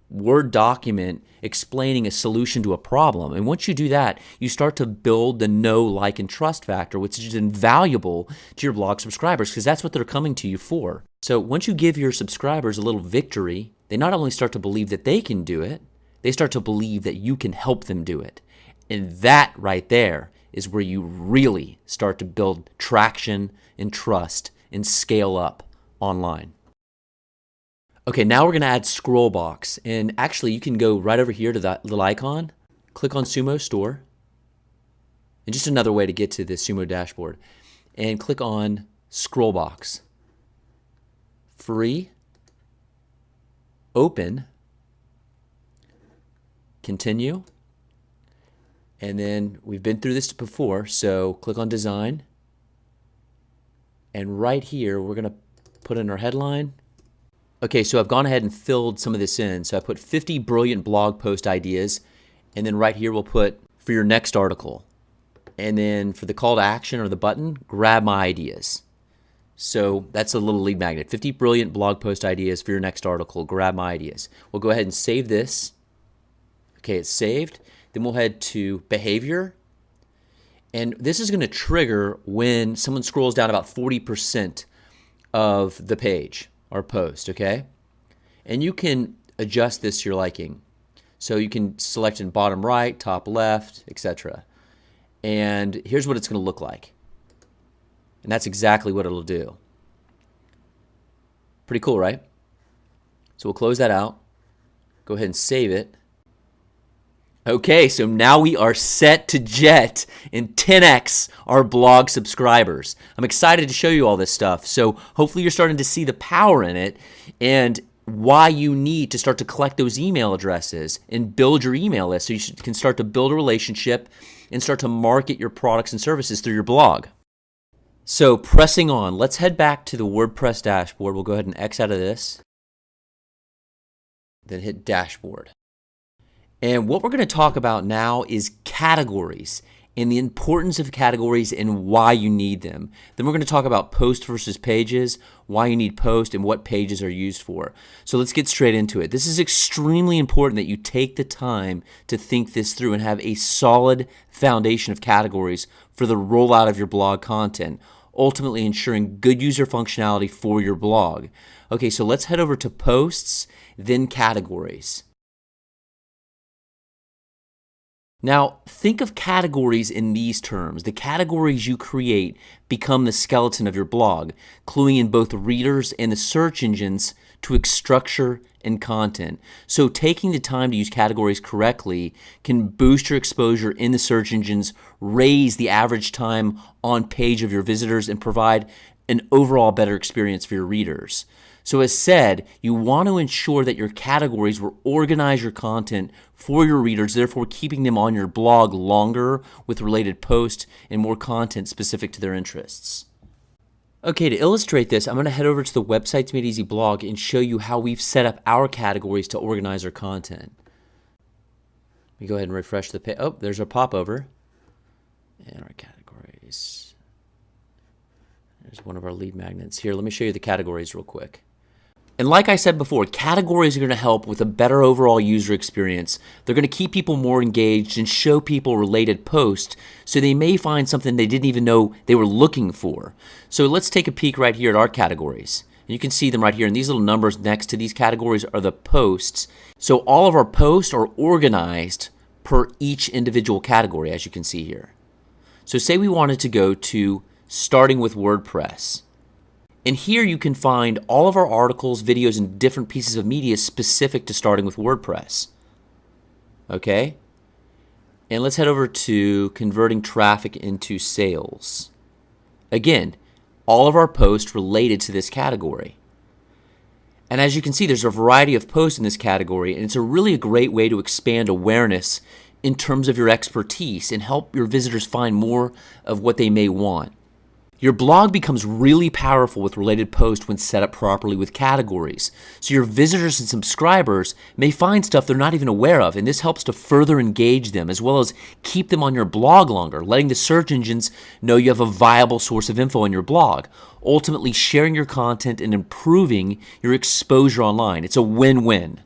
Word document explaining a solution to a problem. And once you do that, you start to build the know, like, and trust factor, which is invaluable to your blog subscribers because that's what they're coming to you for. So once you give your subscribers a little victory, they not only start to believe that they can do it, they start to believe that you can help them do it. And that right there is where you really start to build traction and trust and scale up online. Okay, now we're going to add Scrollbox. And actually, you can go right over here to that little icon, click on Sumo Store, and just another way to get to the Sumo dashboard, and click on Scrollbox. Free, open, continue, and then we've been through this before, so click on Design, and right here, we're going to put in our headline. Okay, so I've gone ahead and filled some of this in. So I put 50 brilliant blog post ideas, and then right here we'll put for your next article. And then for the call to action or the button, grab my ideas. So that's a little lead magnet. 50 brilliant blog post ideas for your next article, grab my ideas. We'll go ahead and save this. Okay, it's saved. Then we'll head to behavior. And this is going to trigger when someone scrolls down about 40% of the page or post, okay? And you can adjust this to your liking. So you can select in bottom right, top left, etc. And here's what it's going to look like. And that's exactly what it'll do. Pretty cool, right? So we'll close that out. Go ahead and save it. Okay, so now we are set to jet and 10x our blog subscribers. I'm excited to show you all this stuff. So hopefully you're starting to see the power in it and why you need to start to collect those email addresses and build your email list so you can start to build a relationship and start to market your products and services through your blog. So pressing on, let's head back to the WordPress dashboard. We'll go ahead and X out of this, then hit dashboard. And what we're going to talk about now is categories and the importance of categories and why you need them. Then we're going to talk about post versus pages, why you need post and what pages are used for. So let's get straight into it. This is extremely important that you take the time to think this through and have a solid foundation of categories for the rollout of your blog content, ultimately ensuring good user functionality for your blog. Okay, so let's head over to posts, then categories. Now, think of categories in these terms. The categories you create become the skeleton of your blog, cluing in both readers and the search engines to structure and content. So taking the time to use categories correctly can boost your exposure in the search engines, raise the average time on page of your visitors, and provide an overall better experience for your readers. So as said, you want to ensure that your categories will organize your content for your readers, therefore keeping them on your blog longer with related posts and more content specific to their interests. Okay, to illustrate this, I'm going to head over to the Websites Made Easy blog and show you how we've set up our categories to organize our content. Let me go ahead and refresh the page. Oh, there's our popover. And our categories. There's one of our lead magnets. Here, let me show you the categories real quick. And like I said before, categories are going to help with a better overall user experience. They're going to keep people more engaged and show people related posts, so they may find something they didn't even know they were looking for. So let's take a peek right here at our categories. And you can see them right here, and these little numbers next to these categories are the posts. So all of our posts are organized per each individual category, as you can see here. So say we wanted to go to starting with WordPress. And here you can find all of our articles, videos, and different pieces of media specific to starting with WordPress. Okay? And let's head over to converting traffic into sales. Again, all of our posts related to this category. And as you can see, there's a variety of posts in this category, and it's really a great way to expand awareness in terms of your expertise and help your visitors find more of what they may want. Your blog becomes really powerful with related posts when set up properly with categories. So your visitors and subscribers may find stuff they're not even aware of, and this helps to further engage them as well as keep them on your blog longer, letting the search engines know you have a viable source of info on your blog, ultimately sharing your content and improving your exposure online. It's a win-win.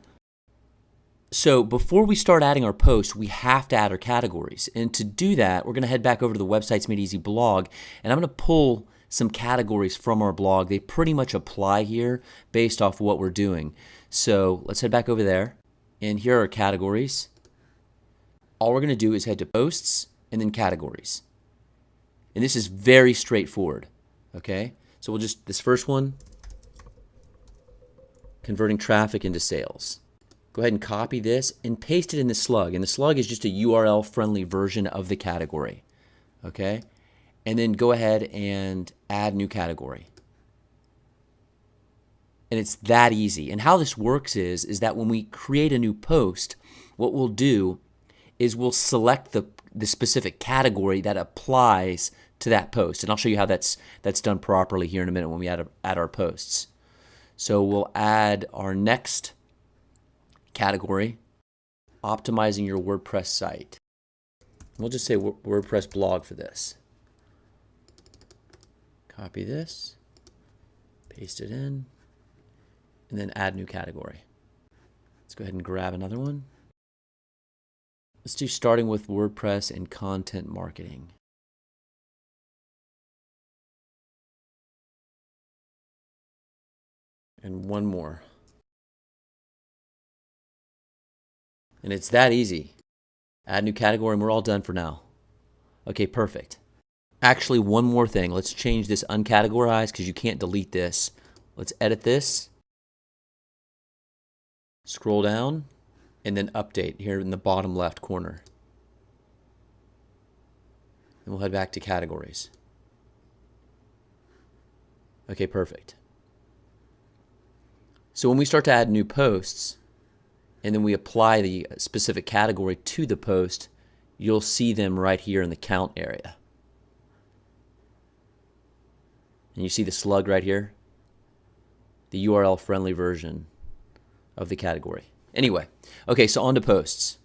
So before we start adding our posts, we have to add our categories. And to do that, we're going to head back over to the Websites Made Easy blog, and I'm going to pull some categories from our blog. They pretty much apply here based off what we're doing. So let's head back over there, and here are our categories. All we're going to do is head to posts and then categories. And this is very straightforward, okay? So we'll just, this first one, converting traffic into sales. Go ahead and copy this and paste it in the slug. And the slug is just a URL-friendly version of the category, okay? And then go ahead and add new category. And it's that easy. And how this works is that when we create a new post, what we'll do is we'll select the specific category that applies to that post. And I'll show you how that's done properly here in a minute when we add our posts. So we'll add our next category, optimizing your WordPress site. We'll just say WordPress blog for this. Copy this, paste it in, and then add new category. Let's go ahead and grab another one. Let's do starting with WordPress and content marketing. And one more. And it's that easy. Add new category and we're all done for now. Okay, perfect. Actually, one more thing. Let's change this uncategorized because you can't delete this. Let's edit this. Scroll down and then update here in the bottom left corner. And we'll head back to categories. Okay, perfect. So when we start to add new posts, and then we apply the specific category to the post, you'll see them right here in the count area. And you see the slug right here? The URL-friendly version of the category. Anyway, okay, so on to posts.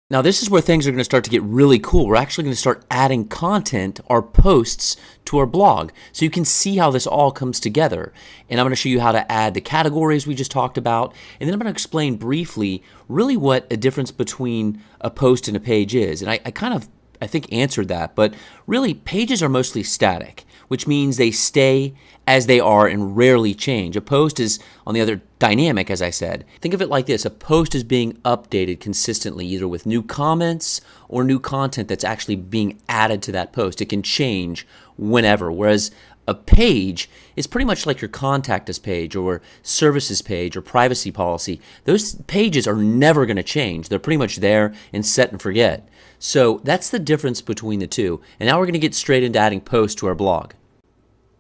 Now this is where things are going to start to get really cool. We're actually going to start adding content, our posts, to our blog. So you can see how this all comes together. And I'm going to show you how to add the categories we just talked about. And then I'm going to explain briefly really what a difference between a post and a page is. And I think answered that, but really pages are mostly static, which means they stay as they are and rarely change. A post is, on the other, dynamic, as I said. Think of it like this. A post is being updated consistently, either with new comments or new content that's actually being added to that post. It can change whenever, whereas a page is pretty much like your contact us page or services page or privacy policy. Those pages are never going to change. They're pretty much there and set and forget. So that's the difference between the two. And now we're going to get straight into adding posts to our blog.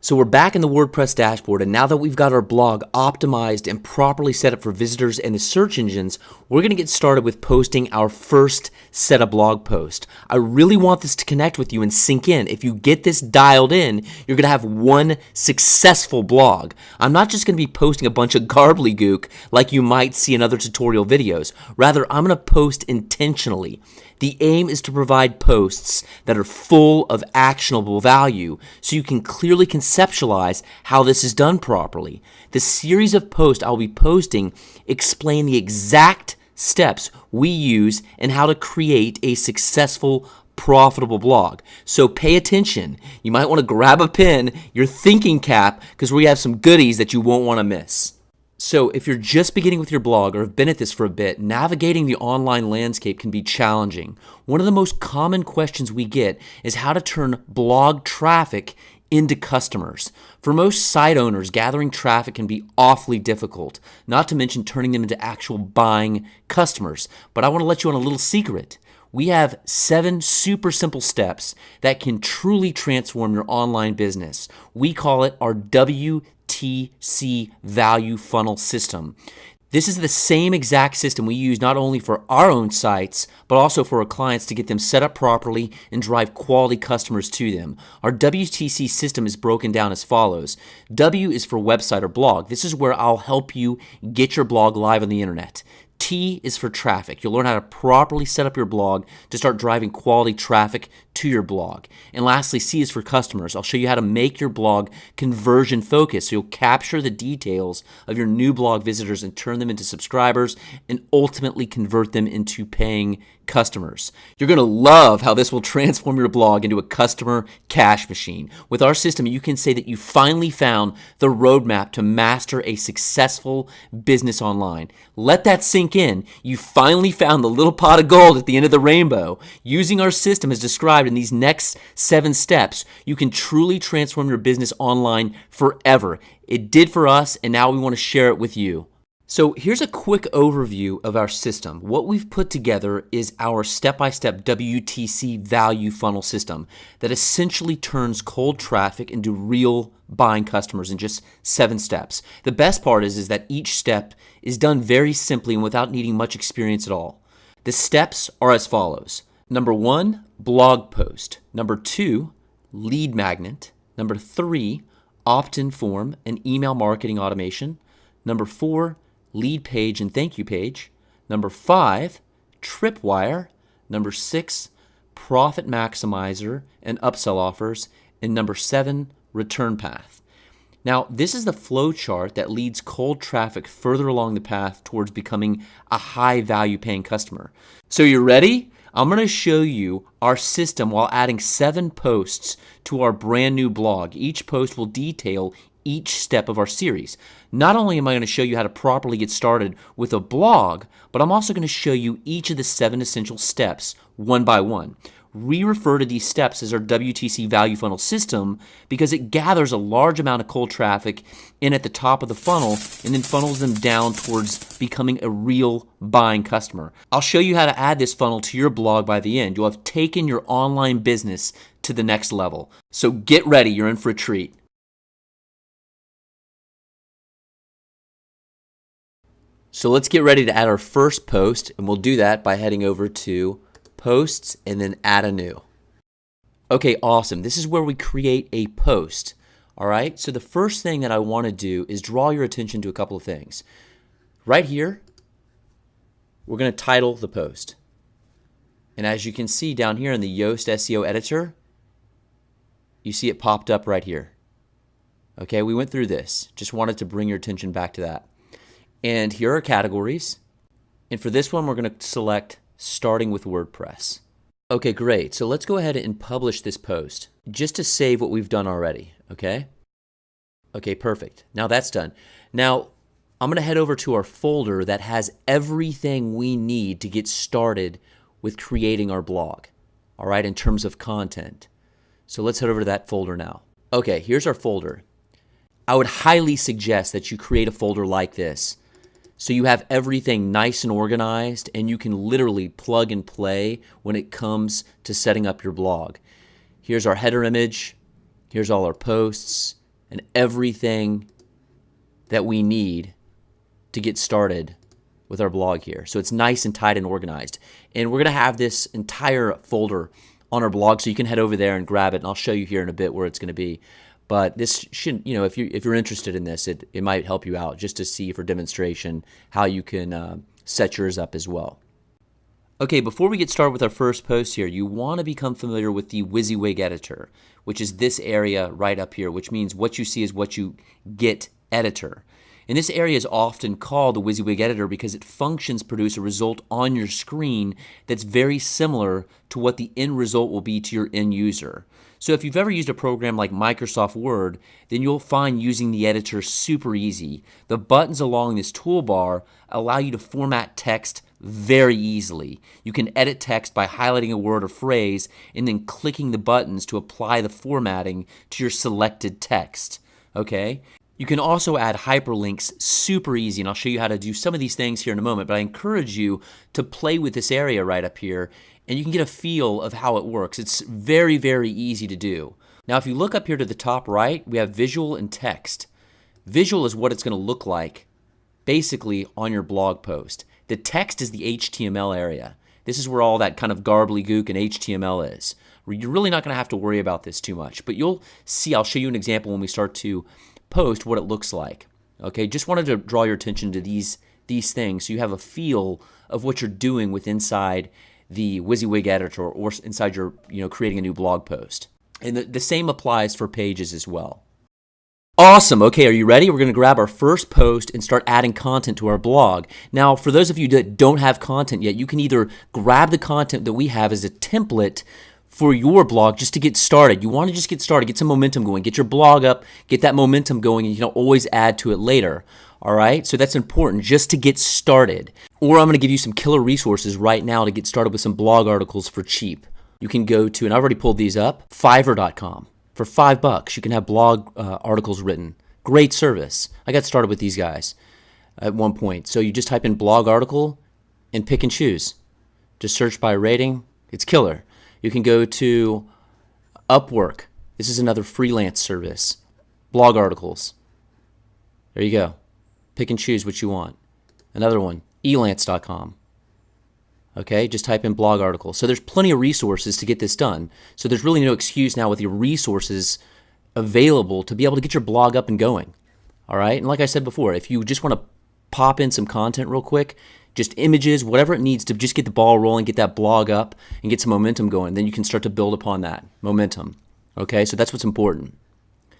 So we're back in the WordPress dashboard, and now that we've got our blog optimized and properly set up for visitors and the search engines, we're going to get started with posting our first set of blog post. I really want this to connect with you and sink in. If you get this dialed in, you're going to have one successful blog. I'm not just going to be posting a bunch of gobbledygook like you might see in other tutorial videos. Rather, I'm going to post intentionally. The aim is to provide posts that are full of actionable value so you can clearly conceptualize how this is done properly. The series of posts I'll be posting explain the exact steps we use and how to create a successful, profitable blog. So pay attention. You might want to grab a pen, your thinking cap, because we have some goodies that you won't want to miss. So if you're just beginning with your blog or have been at this for a bit, navigating the online landscape can be challenging. One of the most common questions we get is how to turn blog traffic into customers. For most site owners, gathering traffic can be awfully difficult, not to mention turning them into actual buying customers. But I want to let you on a little secret. We have 7 super simple steps that can truly transform your online business. We call it our WTC value funnel system. This is the same exact system we use not only for our own sites, but also for our clients to get them set up properly and drive quality customers to them. Our WTC system is broken down as follows. W is for website or blog. This is where I'll help you get your blog live on the internet. T is for traffic. You'll learn how to properly set up your blog to start driving quality traffic to your blog. And lastly, C is for customers. I'll show you how to make your blog conversion focused. So you'll capture the details of your new blog visitors and turn them into subscribers and ultimately convert them into paying customers. You're going to love how this will transform your blog into a customer cash machine. With our system, you can say that you finally found the roadmap to master a successful business online. Let that sink in. You finally found the little pot of gold at the end of the rainbow. Using our system as described in these next 7 steps, you can truly transform your business online forever. It did for us, and now we want to share it with you. So here's a quick overview of our system. What we've put together is our step-by-step WTC value funnel system that essentially turns cold traffic into real buying customers in just 7 steps. The best part is that each step is done very simply and without needing much experience at all. The steps are as follows. Number 1, blog post. Number 2, lead magnet. Number 3, opt-in form and email marketing automation. Number 4, lead page and thank you page. Number 5, tripwire. Number 6, profit maximizer and upsell offers. And number 7, return path. Now, this is the flow chart that leads cold traffic further along the path towards becoming a high value paying customer. So you ready? I'm going to show you our system while adding 7 posts to our brand new blog. Each post will detail each step of our series. Not only am I going to show you how to properly get started with a blog, but I'm also going to show you each of the 7 essential steps one by one. We refer to these steps as our WTC value funnel system because it gathers a large amount of cold traffic in at the top of the funnel and then funnels them down towards becoming a real buying customer. I'll show you how to add this funnel to your blog by the end. You'll have taken your online business to the next level. So get ready, you're in for a treat. So let's get ready to add our first post, and we'll do that by heading over to Posts and then Add a New. Okay, awesome. This is where we create a post. All right, so the first thing that I want to do is draw your attention to a couple of things. Right here, we're going to title the post. And as you can see down here in the Yoast SEO editor, you see it popped up right here. Okay, we went through this. Just wanted to bring your attention back to that. And here are categories. And for this one, we're going to select starting with WordPress. Okay, great. So let's go ahead and publish this post just to save what we've done already, okay? Okay, perfect. Now that's done. Now, I'm going to head over to our folder that has everything we need to get started with creating our blog, all right, in terms of content. So let's head over to that folder now. Okay, here's our folder. I would highly suggest that you create a folder like this so you have everything nice and organized and you can literally plug and play when it comes to setting up your blog. Here's our header image, here's all our posts, and everything that we need to get started with our blog here. So it's nice and tight and organized. And we're going to have this entire folder on our blog, so you can head over there and grab it, and I'll show you here in a bit where it's going to be. But this should, if you're interested in this, it might help you out just to see for demonstration how you can set yours up as well. Okay, before we get started with our first post here, you want to become familiar with the WYSIWYG editor, which is this area right up here, which means what you see is what you get editor. And this area is often called the WYSIWYG editor because it functions produce a result on your screen that's very similar to what the end result will be to your end user. So if you've ever used a program like Microsoft Word, then you'll find using the editor super easy. The buttons along this toolbar allow you to format text very easily. You can edit text by highlighting a word or phrase and then clicking the buttons to apply the formatting to your selected text. Okay? You can also add hyperlinks super easy, and I'll show you how to do some of these things here in a moment, but I encourage you to play with this area right up here, and you can get a feel of how it works. It's very, very easy to do. Now, if you look up here to the top right, we have visual and text. Visual is what it's going to look like basically on your blog post. The text is the HTML area. This is where all that kind of gobbledygook and HTML is. You're really not going to have to worry about this too much, but you'll see, I'll show you an example when we start to post what it looks like. Okay, just wanted to draw your attention to these things so you have a feel of what you're doing with inside the WYSIWYG editor or inside your, creating a new blog post. And the same applies for pages as well. Awesome. Okay, are you ready? We're going to grab our first post and start adding content to our blog. Now, for those of you that don't have content yet, you can either grab the content that we have as a template for your blog just to get started. You want to just get started, get some momentum going, get your blog up, get that momentum going, and you can always add to it later. All right, so that's important just to get started. Or I'm going to give you some killer resources right now to get started with some blog articles for cheap. You can go to, and I've already pulled these up, Fiverr.com. For $5, you can have blog articles written. Great service. I got started with these guys at one point. So you just type in blog article and pick and choose. Just search by rating. It's killer. You can go to Upwork. This is another freelance service. Blog articles. There you go. Pick and choose what you want. Another one, elance.com. Okay, just type in blog article. So there's plenty of resources to get this done. So there's really no excuse now with your resources available to be able to get your blog up and going. All right, and like I said before, if you just want to pop in some content real quick, just images, whatever it needs to just get the ball rolling, get that blog up, and get some momentum going, then you can start to build upon that momentum. Okay, so that's what's important.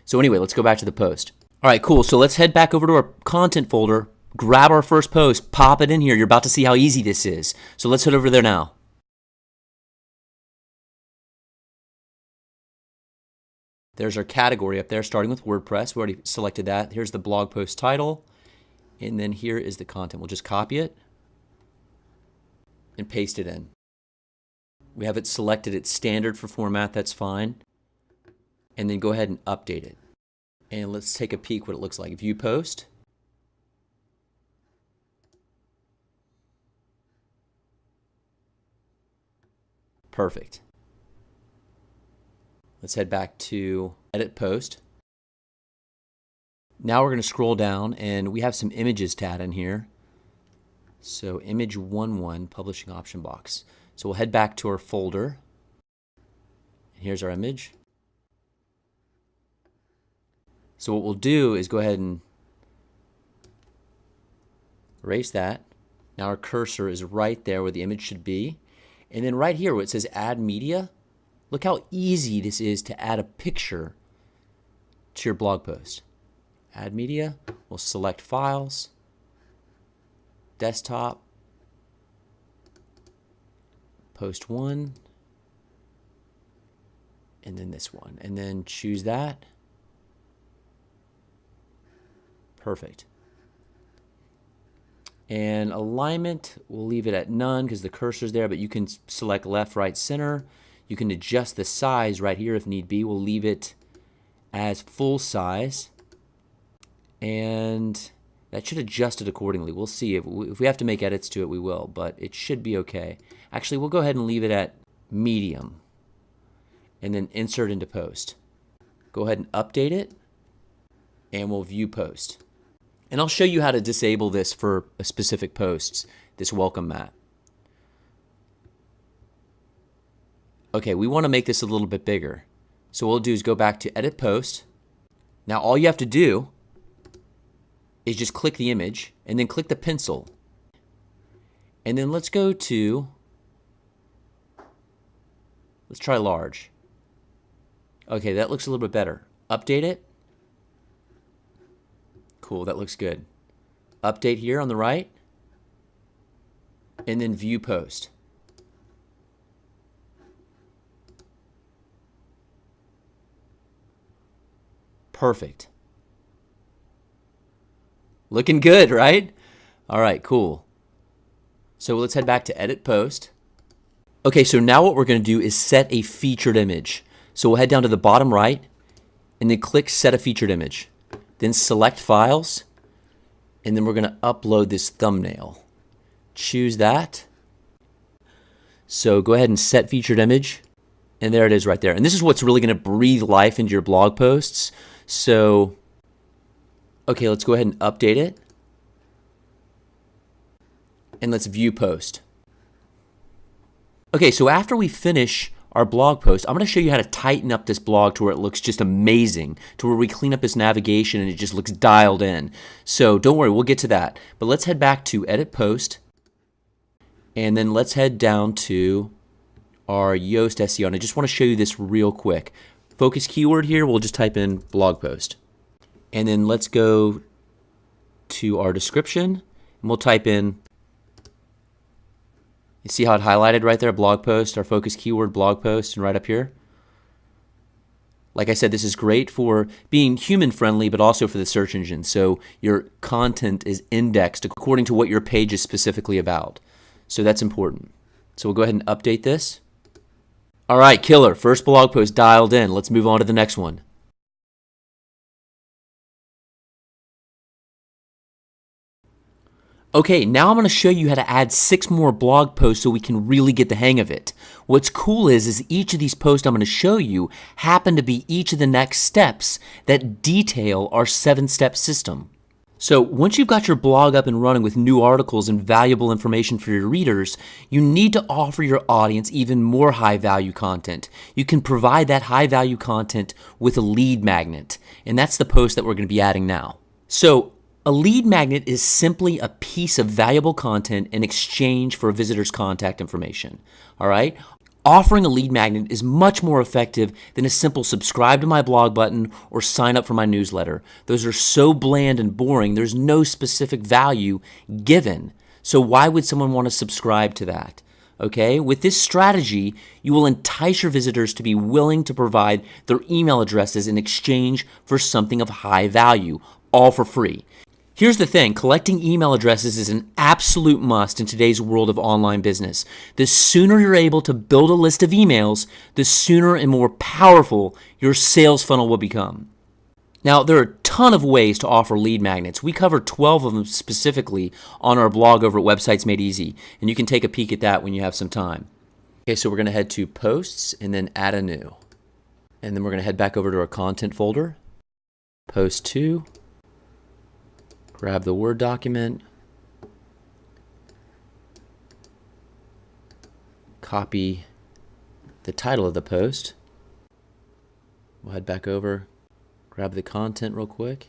So anyway, let's go back to the post. All right, cool. So let's head back over to our content folder. Grab our first post, pop it in here. You're about to see how easy this is. So let's head over there now. There's our category up there, starting with WordPress. We already selected that. Here's the blog post title. And then here is the content. We'll just copy it and paste it in. We have it selected. It's standard for format. That's fine. And then go ahead and update it. And let's take a peek what it looks like. View post. Perfect. Let's head back to edit post. Now we're going to scroll down and we have some images to add in here. So image 11 publishing option box. So we'll head back to our folder. And here's our image. So what we'll do is go ahead and erase that. Now our cursor is right there where the image should be. And then right here where it says add media, look how easy this is to add a picture to your blog post. Add media, we'll select files, desktop, post one, and then this one. And then choose that. Perfect. And alignment, we'll leave it at none because the cursor's there, but you can select left, right, center. You can adjust the size right here if need be. We'll leave it as full size. And that should adjust it accordingly. We'll see. If we have to make edits to it, we will, but it should be okay. Actually, we'll go ahead and leave it at medium. And then insert into post. Go ahead and update it. And we'll view post. And I'll show you how to disable this for specific posts, this welcome mat. Okay, we want to make this a little bit bigger. So what we'll do is go back to edit post. Now all you have to do is just click the image and then click the pencil. And then let's go to, let's try large. Okay, that looks a little bit better. Update it. Cool, that looks good. Update here on the right. And then view post. Perfect. Looking good, right? All right, cool. So let's head back to edit post. Okay, so now what we're going to do is set a featured image. So we'll head down to the bottom right and then click set a featured image. Then select files, and then we're going to upload this thumbnail. Choose that. So go ahead and set featured image, and there it is right there. And this is what's really going to breathe life into your blog posts. So, okay, let's go ahead and update it. And let's view post. Okay, so after we finish our blog post, I'm going to show you how to tighten up this blog to where it looks just amazing, to where we clean up this navigation and it just looks dialed in. So don't worry, we'll get to that. But let's head back to edit post. And then let's head down to our Yoast SEO. And I just want to show you this real quick. Focus keyword here, we'll just type in blog post. And then let's go to our description and we'll type in, you see how it highlighted right there, blog post, our focus keyword blog post, and right up here. Like I said, this is great for being human friendly, but also for the search engine. So your content is indexed according to what your page is specifically about. So that's important. So we'll go ahead and update this. All right, killer. First blog post dialed in. Let's move on to the next one. Okay, now I'm going to show you how to add 6 more blog posts so we can really get the hang of it. What's cool is each of these posts I'm going to show you happen to be each of the next steps that detail our 7-step system. So once you've got your blog up and running with new articles and valuable information for your readers, you need to offer your audience even more high-value content. You can provide that high-value content with a lead magnet, and that's the post that we're going to be adding now. So a lead magnet is simply a piece of valuable content in exchange for a visitor's contact information. All right? Offering a lead magnet is much more effective than a simple subscribe to my blog button or sign up for my newsletter. Those are so bland and boring, there's no specific value given. So why would someone want to subscribe to that? Okay, with this strategy, you will entice your visitors to be willing to provide their email addresses in exchange for something of high value, all for free. Here's the thing, collecting email addresses is an absolute must in today's world of online business. The sooner you're able to build a list of emails, the sooner and more powerful your sales funnel will become. Now, there are a ton of ways to offer lead magnets. We cover 12 of them specifically on our blog over at Websites Made Easy, and you can take a peek at that when you have some time. Okay, so we're going to head to Posts and then Add a New. And then we're going to head back over to our Content folder, Post 2. Grab the Word document, copy the title of the post. We'll head back over, grab the content real quick.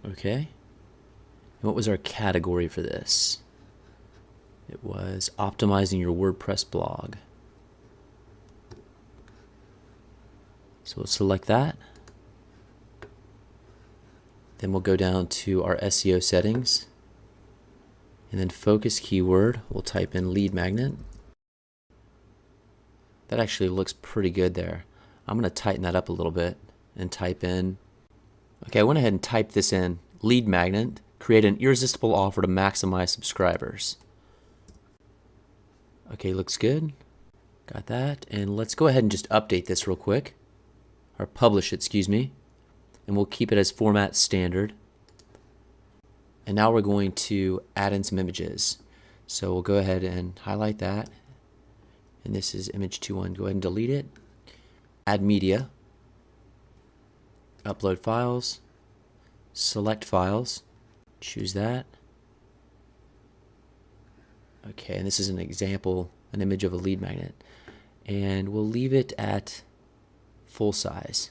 Okay. And what was our category for this? It was optimizing your WordPress blog. So we'll select that. Then we'll go down to our SEO settings. And then focus keyword, we'll type in lead magnet. That actually looks pretty good there. I'm going to tighten that up a little bit and type in. Okay, I went ahead and typed this in. Lead magnet, create an irresistible offer to maximize subscribers. Okay, looks good. Got that. And let's go ahead and just update this real quick. Or publish it, excuse me, and we'll keep it as format standard. And now we're going to add in some images. So we'll go ahead and highlight that, and this is image 2.1. Go ahead and delete it. Add media, upload files, select files, choose that. Okay, and this is an example, an image of a lead magnet, and we'll leave it at full size,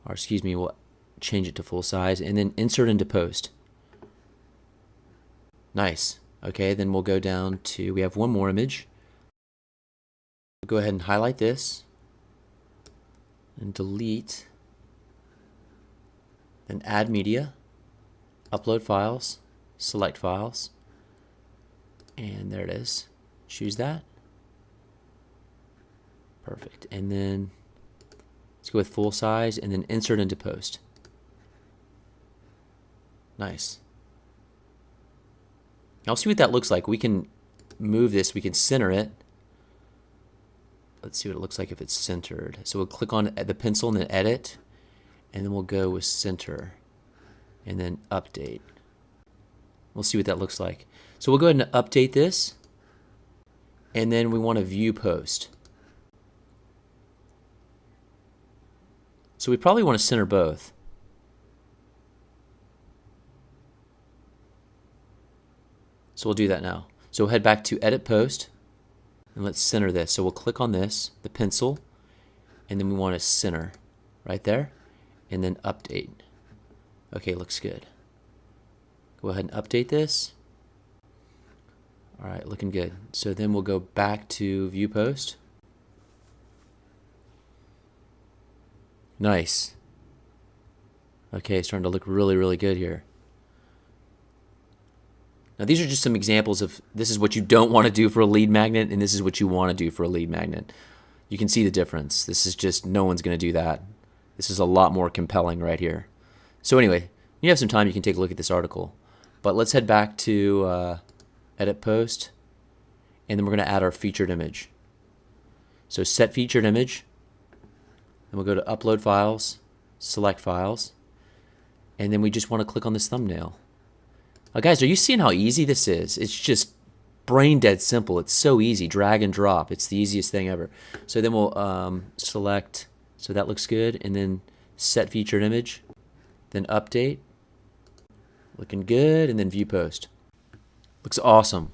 or excuse me, we'll change it to full size and then insert into post. Nice. Okay, then we'll go down to, we have one more image. Go ahead and highlight this and delete, then add media, upload files, select files, and there it is. Choose that. Perfect. And then let's go with full size and then insert into post. Nice. Now see what that looks like. We can move this, we can center it. Let's see what it looks like if it's centered. So we'll click on the pencil and then edit, and then we'll go with center and then update. We'll see what that looks like. So we'll go ahead and update this, and then we want to view post. So we probably want to center both. So we'll do that now. So we'll head back to edit post and let's center this. So we'll click on this, the pencil, and then we want to center right there and then update. Okay, looks good. Go ahead and update this. All right, looking good. So then we'll go back to view post. Nice. Okay, starting to look really, really good here. Now these are just some examples of this is what you don't want to do for a lead magnet, and this is what you want to do for a lead magnet. You can see the difference. This is just, no one's going to do that. This is a lot more compelling right here. So anyway, when you have some time, you can take a look at this article. But let's head back to edit post, and then we're going to add our featured image. So set featured image, and we'll go to upload files, select files, and then we just want to click on this thumbnail. Now guys, are you seeing how easy this is? It's just brain dead simple. It's so easy. Drag and drop. It's the easiest thing ever. So then we'll select, so that looks good, and then set featured image, then update, looking good, and then view post. Looks awesome.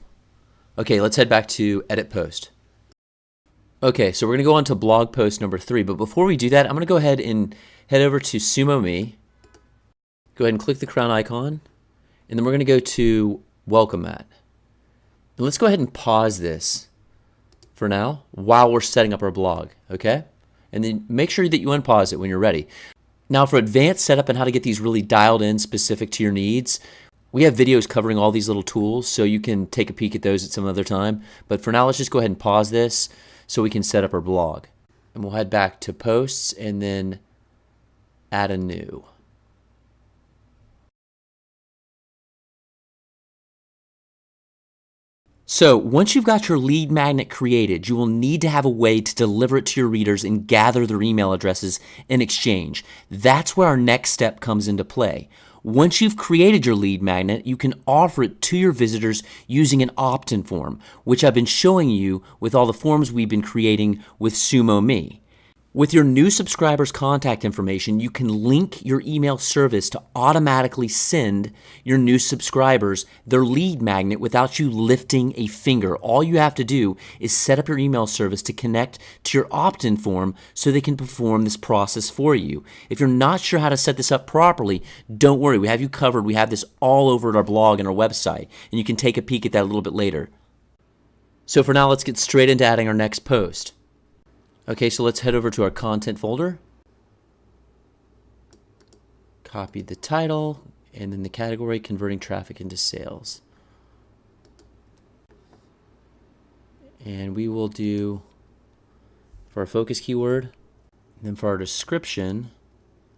Okay, let's head back to edit post. Okay, so we're going to go on to blog post number 3, but before we do that, I'm going to go ahead and head over to SumoMe. Go ahead and click the crown icon, and then we're going to go to welcome mat. And let's go ahead and pause this for now while we're setting up our blog, okay? And then make sure that you unpause it when you're ready. Now for advanced setup and how to get these really dialed in specific to your needs, we have videos covering all these little tools, so you can take a peek at those at some other time. But for now, let's just go ahead and pause this so we can set up our blog. And we'll head back to posts and then add a new. So once you've got your lead magnet created, you will need to have a way to deliver it to your readers and gather their email addresses in exchange. That's where our next step comes into play. Once you've created your lead magnet, you can offer it to your visitors using an opt-in form, which I've been showing you with all the forms we've been creating with SumoMe. With your new subscribers' contact information, you can link your email service to automatically send your new subscribers their lead magnet without you lifting a finger. All you have to do is set up your email service to connect to your opt-in form so they can perform this process for you. If you're not sure how to set this up properly, don't worry. We have you covered. We have this all over our blog and our website, and you can take a peek at that a little bit later. So for now, let's get straight into adding our next post. Okay, so let's head over to our content folder. Copy the title and then the category, converting traffic into sales. And we will do, for our focus keyword, and then for our description,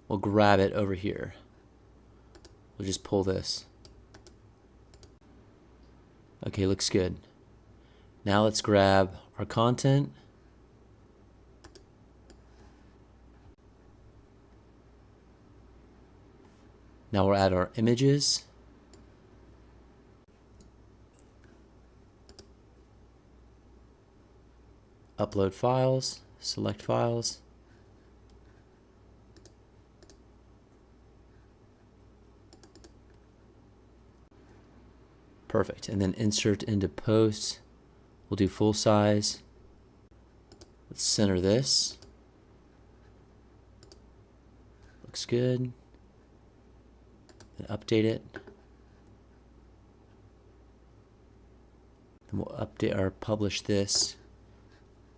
we'll grab it over here. We'll just pull this. Okay, looks good. Now let's grab our content. Now we'll add our images. Upload files, select files. Perfect. And then insert into post. We'll do full size. Let's center this. Looks good. Update it. Then we'll update or publish this.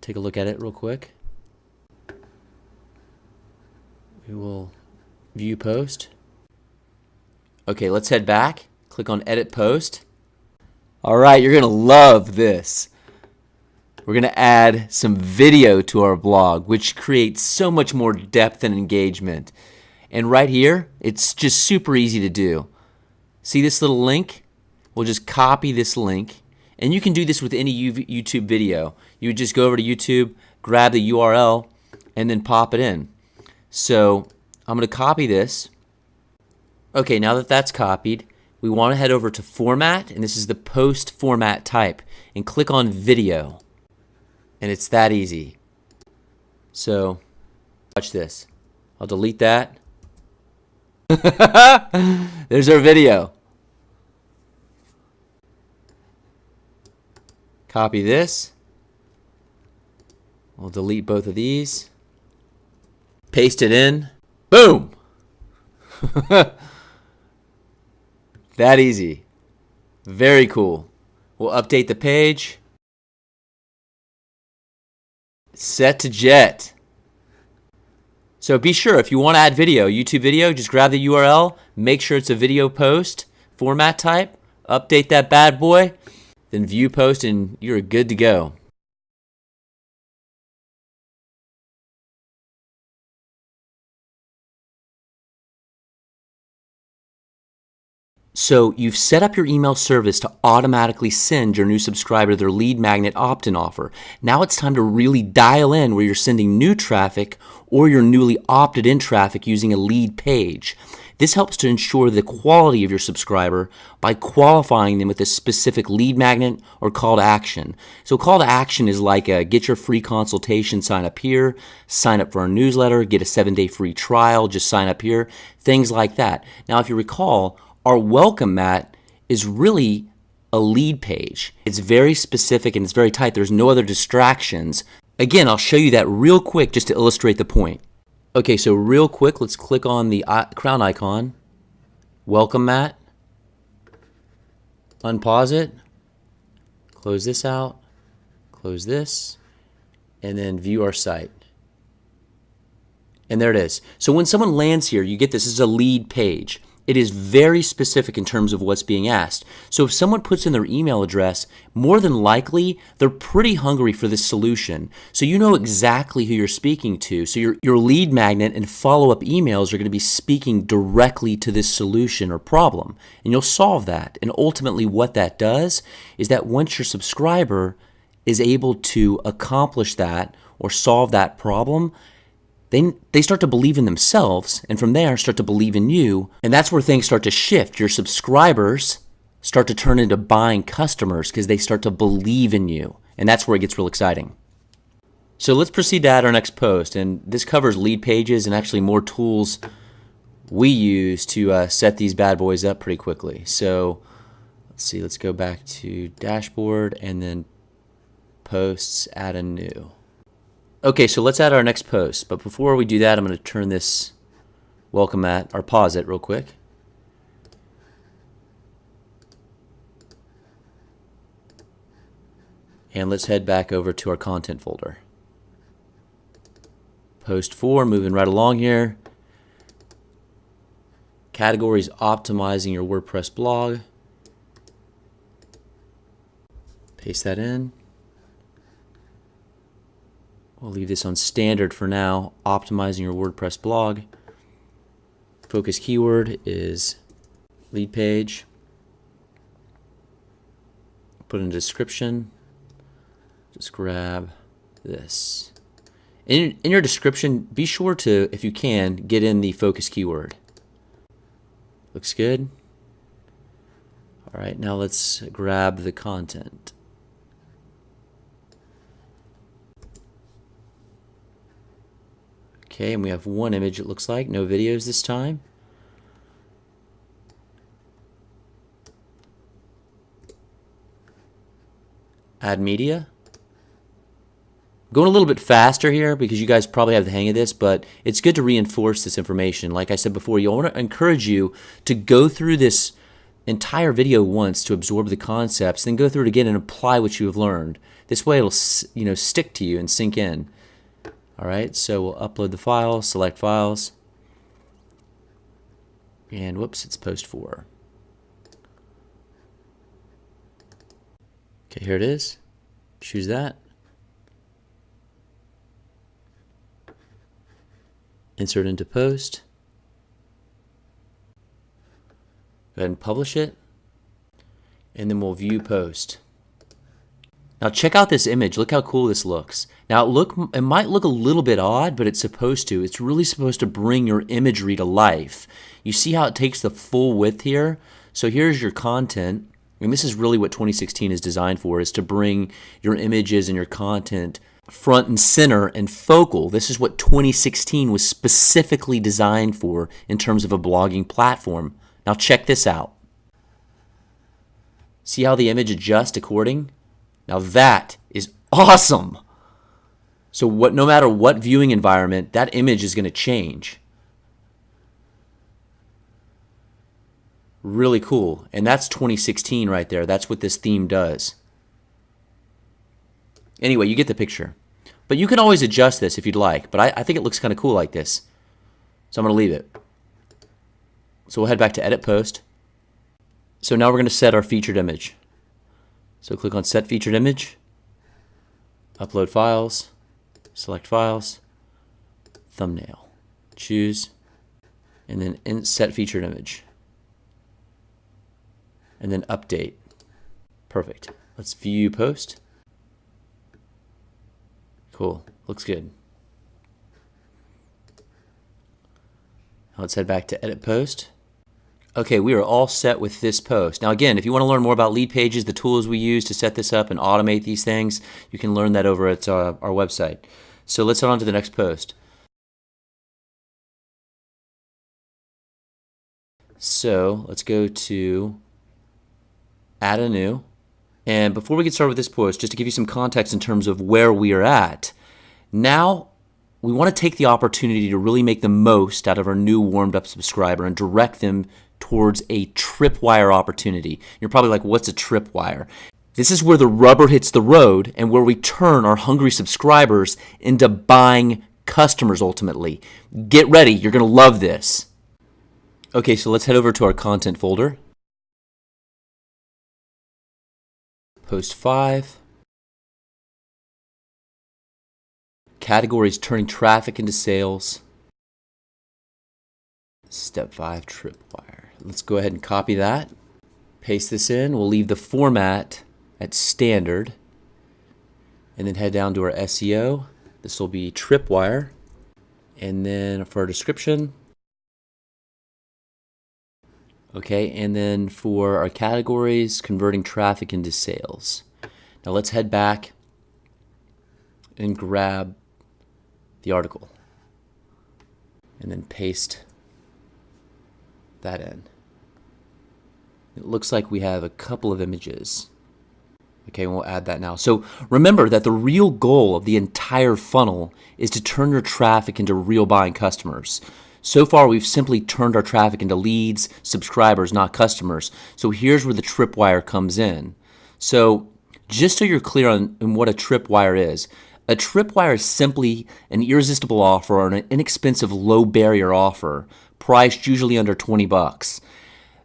Take a look at it real quick. We will view post. Okay, let's head back. Click on edit post. All right, you're gonna love this. We're gonna add some video to our blog, which creates so much more depth and engagement. And right here, it's just super easy to do. See this little link? We'll just copy this link. And you can do this with any YouTube video. You would just go over to YouTube, grab the URL, and then pop it in. So I'm going to copy this. Okay, now that that's copied, we want to head over to Format, and this is the post format type, and click on Video. And it's that easy. So watch this. I'll delete that. There's our video. Copy this. We'll delete both of these. Paste it in. Boom! That easy. Very cool. We'll update the page. Set to jet. So be sure, if you want to add video, YouTube video, just grab the URL, make sure it's a video post, format type, update that bad boy, then view post, and you're good to go. So you've set up your email service to automatically send your new subscriber their lead magnet opt-in offer. Now it's time to really dial in where you're sending new traffic or your newly opted in traffic using a lead page. This helps to ensure the quality of your subscriber by qualifying them with a specific lead magnet or call to action. So call to action is like a get your free consultation, sign up here, sign up for our newsletter, get a 7-day free trial, just sign up here, things like that. Now if you recall, our welcome mat is really a lead page. It's very specific and it's very tight. There's no other distractions. Again, I'll show you that real quick just to illustrate the point. Okay, so real quick, let's click on the crown icon, welcome mat, unpause it, close this out, close this, and then view our site. And there it is. So when someone lands here, you get this is a lead page. It is very specific in terms of what's being asked. So if someone puts in their email address, more than likely, they're pretty hungry for this solution. So you know exactly who you're speaking to. So your lead magnet and follow-up emails are going to be speaking directly to this solution or problem. And you'll solve that. And ultimately what that does is that once your subscriber is able to accomplish that or solve that problem, they start to believe in themselves, and from there start to believe in you, and that's where things start to shift. Your subscribers start to turn into buying customers because they start to believe in you, and that's where it gets real exciting. So let's proceed to add our next post, and this covers lead pages and actually more tools we use to set these bad boys up pretty quickly. So let's see, let's go back to dashboard and then posts, add a new. Okay, so let's add our next post, but before we do that, I'm going to turn this welcome mat, or pause it real quick. And let's head back over to our content folder. Post 4, moving right along here. Categories, optimizing your WordPress blog. Paste that in. We'll leave this on standard for now, optimizing your WordPress blog. Focus keyword is lead page. Put in a description. Just grab this. In your description, be sure to, if you can, get in the focus keyword. Looks good. All right, now let's grab the content. Okay, and we have one image, it looks like. No videos this time. Add media. Going a little bit faster here because you guys probably have the hang of this, but it's good to reinforce this information. Like I said before, I want to encourage you to go through this entire video once to absorb the concepts, then go through it again and apply what you have learned. This way it'll stick to you and sink in. All right, so we'll upload the file, select files, and whoops, it's post 4. Okay, here it is. Choose that. Insert into post. Go ahead and publish it, and then we'll view post. Now check out this image. Look how cool this looks. Now it might look a little bit odd, but it's supposed to. It's really supposed to bring your imagery to life. You see how it takes the full width here? So here's your content. And this is really what 2016 is designed for, is to bring your images and your content front and center and focal. This is what 2016 was specifically designed for in terms of a blogging platform. Now check this out. See how the image adjusts according? Now that is awesome. So no matter what viewing environment, that image is going to change. Really cool. And that's 2016 right there. That's what this theme does. Anyway, you get the picture. But you can always adjust this if you'd like. But I think it looks kind of cool like this. So I'm going to leave it. So we'll head back to Edit Post. So now we're going to set our featured image. So click on Set Featured Image. Upload Files. Select Files. Thumbnail. Choose. And then Set Featured Image. And then Update. Perfect. Let's view post. Cool. Looks good. Now let's head back to Edit Post. Okay, we are all set with this post. Now again, if you want to learn more about Leadpages, the tools we use to set this up and automate these things, you can learn that over at our website. So let's head on to the next post. So let's go to Add a New. And before we get started with this post, just to give you some context in terms of where we are at, now we want to take the opportunity to really make the most out of our new warmed up subscriber and direct them towards a tripwire opportunity. You're probably like, what's a tripwire? This is where the rubber hits the road and where we turn our hungry subscribers into buying customers ultimately. Get ready, you're going to love this. Okay, so let's head over to our content folder. Post 5. Categories turning traffic into sales. Step 5, tripwire. Let's go ahead and copy that. Paste this in. We'll leave the format at standard. And then head down to our SEO. This will be tripwire. And then for our description. Okay, and then for our categories, converting traffic into sales. Now let's head back and grab the article and then paste that in. It looks like we have a couple of images. Okay, we'll add that now. So remember that the real goal of the entire funnel is to turn your traffic into real buying customers. So far, we've simply turned our traffic into leads, subscribers, not customers. So here's where the tripwire comes in. So just so you're clear on what a tripwire is, a tripwire is simply an irresistible offer or an inexpensive low barrier offer, priced usually under 20 bucks,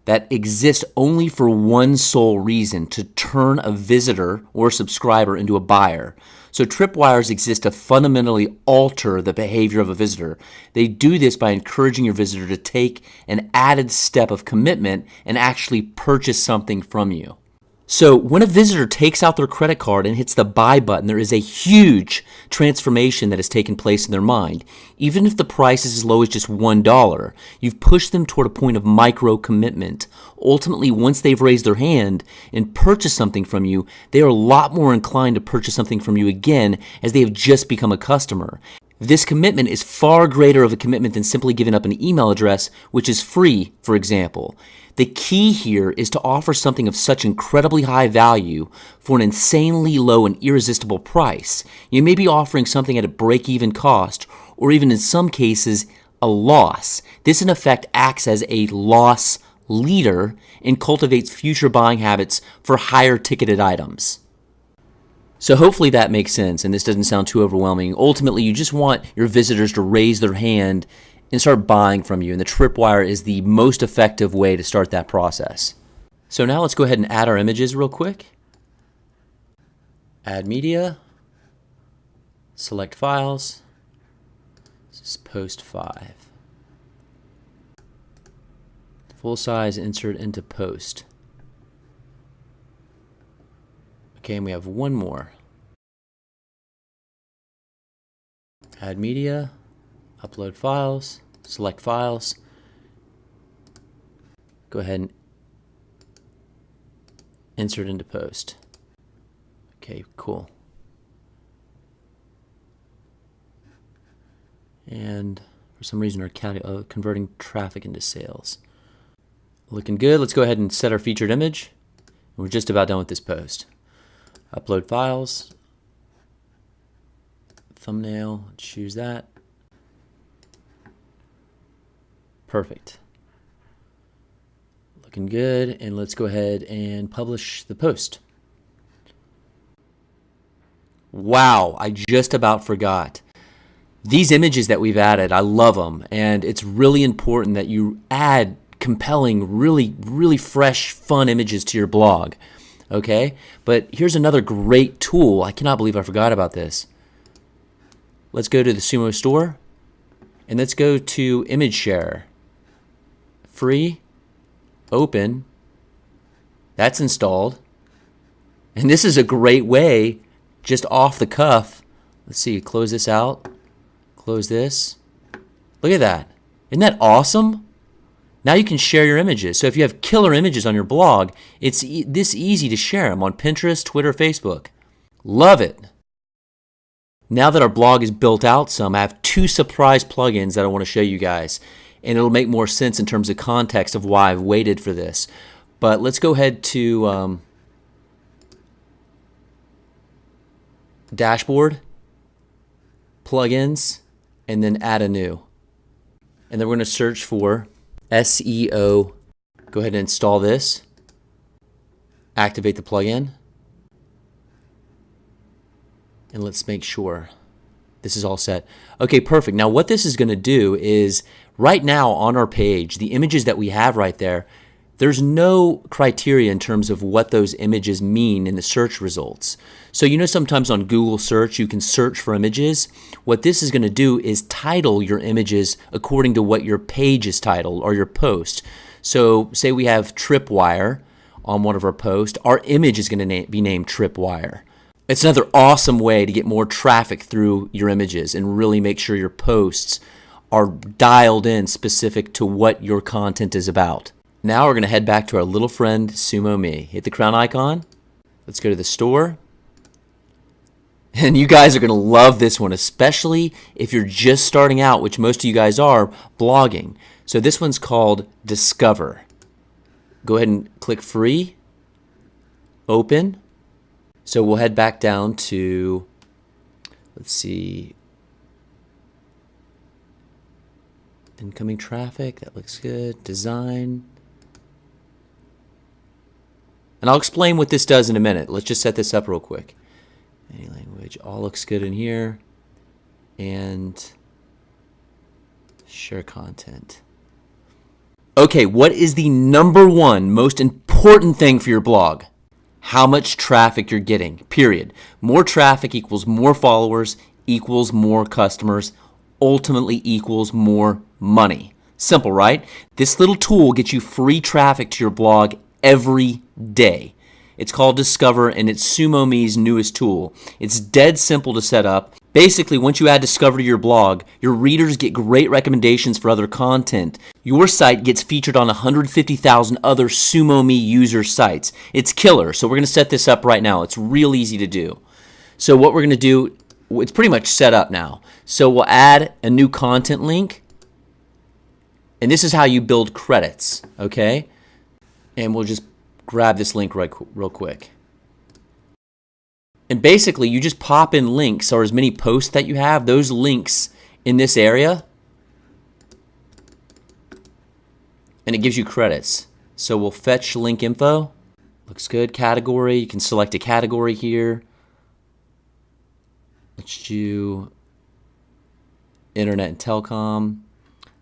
that exists only for one sole reason: to turn a visitor or subscriber into a buyer. So tripwires exist to fundamentally alter the behavior of a visitor. They do this by encouraging your visitor to take an added step of commitment and actually purchase something from you. So when a visitor takes out their credit card and hits the buy button, there is a huge transformation that has taken place in their mind. Even if the price is as low as just $1, you've pushed them toward a point of micro commitment. Ultimately, once they've raised their hand and purchased something from you, they are a lot more inclined to purchase something from you again, as they have just become a customer. This commitment is far greater of a commitment than simply giving up an email address, which is free, for example. The key here is to offer something of such incredibly high value for an insanely low and irresistible price. You may be offering something at a break-even cost, or even in some cases, a loss. This in effect acts as a loss leader and cultivates future buying habits for higher ticketed items. So hopefully that makes sense and this doesn't sound too overwhelming. Ultimately, you just want your visitors to raise their hand and start buying from you, and the tripwire is the most effective way to start that process. So now let's go ahead and add our images real quick. Add media, select files, this is post 5. Full size, insert into post. Okay, and we have one more. Add media, upload files, select files. Go ahead and insert into post. Okay, cool. And for some reason our converting traffic into sales. Looking good. Let's go ahead and set our featured image. We're just about done with this post. Upload files, thumbnail, choose that. Perfect. Looking good. And let's go ahead and publish the post. Wow, I just about forgot. These images that we've added, I love them. And it's really important that you add compelling, really fresh, fun images to your blog. Okay? But here's another great tool. I cannot believe I forgot about this. Let's go to the Sumo store. And let's go to Image Share. Free. Open. That's installed. And this is a great way, just off the cuff. Let's see, close this out. Close this. Look at that. Isn't that awesome? Now you can share your images. So if you have killer images on your blog, it's this easy to share them on Pinterest, Twitter, Facebook. Love it. Now that our blog is built out some, I have 2 surprise plugins that I want to show you guys. And it'll make more sense in terms of context of why I've waited for this. But let's go ahead to Dashboard, Plugins, and then add a new. And then we're going to search for SEO. Go ahead and install this. Activate the plugin. And let's make sure this is all set. Okay, perfect. Now what this is going to do is right now on our page, the images that we have right there, there's no criteria in terms of what those images mean in the search results. So you know sometimes on Google search you can search for images. What this is going to do is title your images according to what your page is titled or your post. So say we have Tripwire on one of our posts, our image is going to be named Tripwire. It's another awesome way to get more traffic through your images and really make sure your posts are dialed in specific to what your content is about. Now we're going to head back to our little friend SumoMe. Hit the crown icon. Let's go to the store. And you guys are going to love this one, especially if you're just starting out, which most of you guys are, blogging. So this one's called Discover. Go ahead and click free. Open. So we'll head back down to, let's see, incoming traffic. That looks good. Design. And I'll explain what this does in a minute. Let's just set this up real quick. Any language, all looks good in here. And share content. Okay, what is the #1 most important thing for your blog? How much traffic you're getting, period. More traffic equals more followers, equals more customers, ultimately equals more money. Simple, right? This little tool gets you free traffic to your blog every day. It's called Discover, and it's SumoMe's newest tool. It's dead simple to set up. Basically, once you add Discover to your blog, your readers get great recommendations for other content. Your site gets featured on 150,000 other SumoMe user sites. It's killer, so we're going to set this up right now. It's real easy to do. So what we're going to do, it's pretty much set up now. So we'll add a new content link, and this is how you build credits, okay? And we'll just grab this link real quick. And basically, you just pop in links or as many posts that you have, those links in this area, and it gives you credits. So we'll fetch link info. Looks good. Category. You can select a category here. Let's do internet and telecom.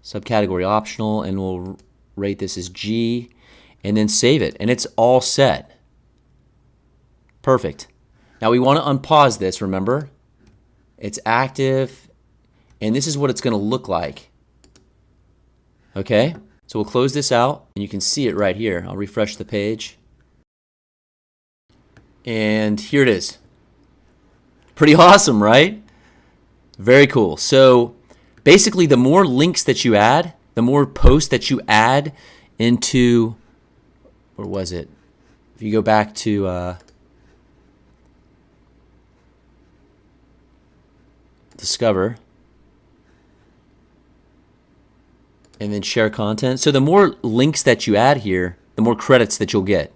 Subcategory optional, and we'll rate this as G, and then save it. And it's all set. Perfect. Now we want to unpause this, remember? It's active, and this is what it's going to look like. Okay? So we'll close this out, and you can see it right here. I'll refresh the page. And here it is. Pretty awesome, right? Very cool. So basically, the more links that you add, the more posts that you add into, where was it? If you go back to Discover, and then share content. So the more links that you add here, the more credits that you'll get.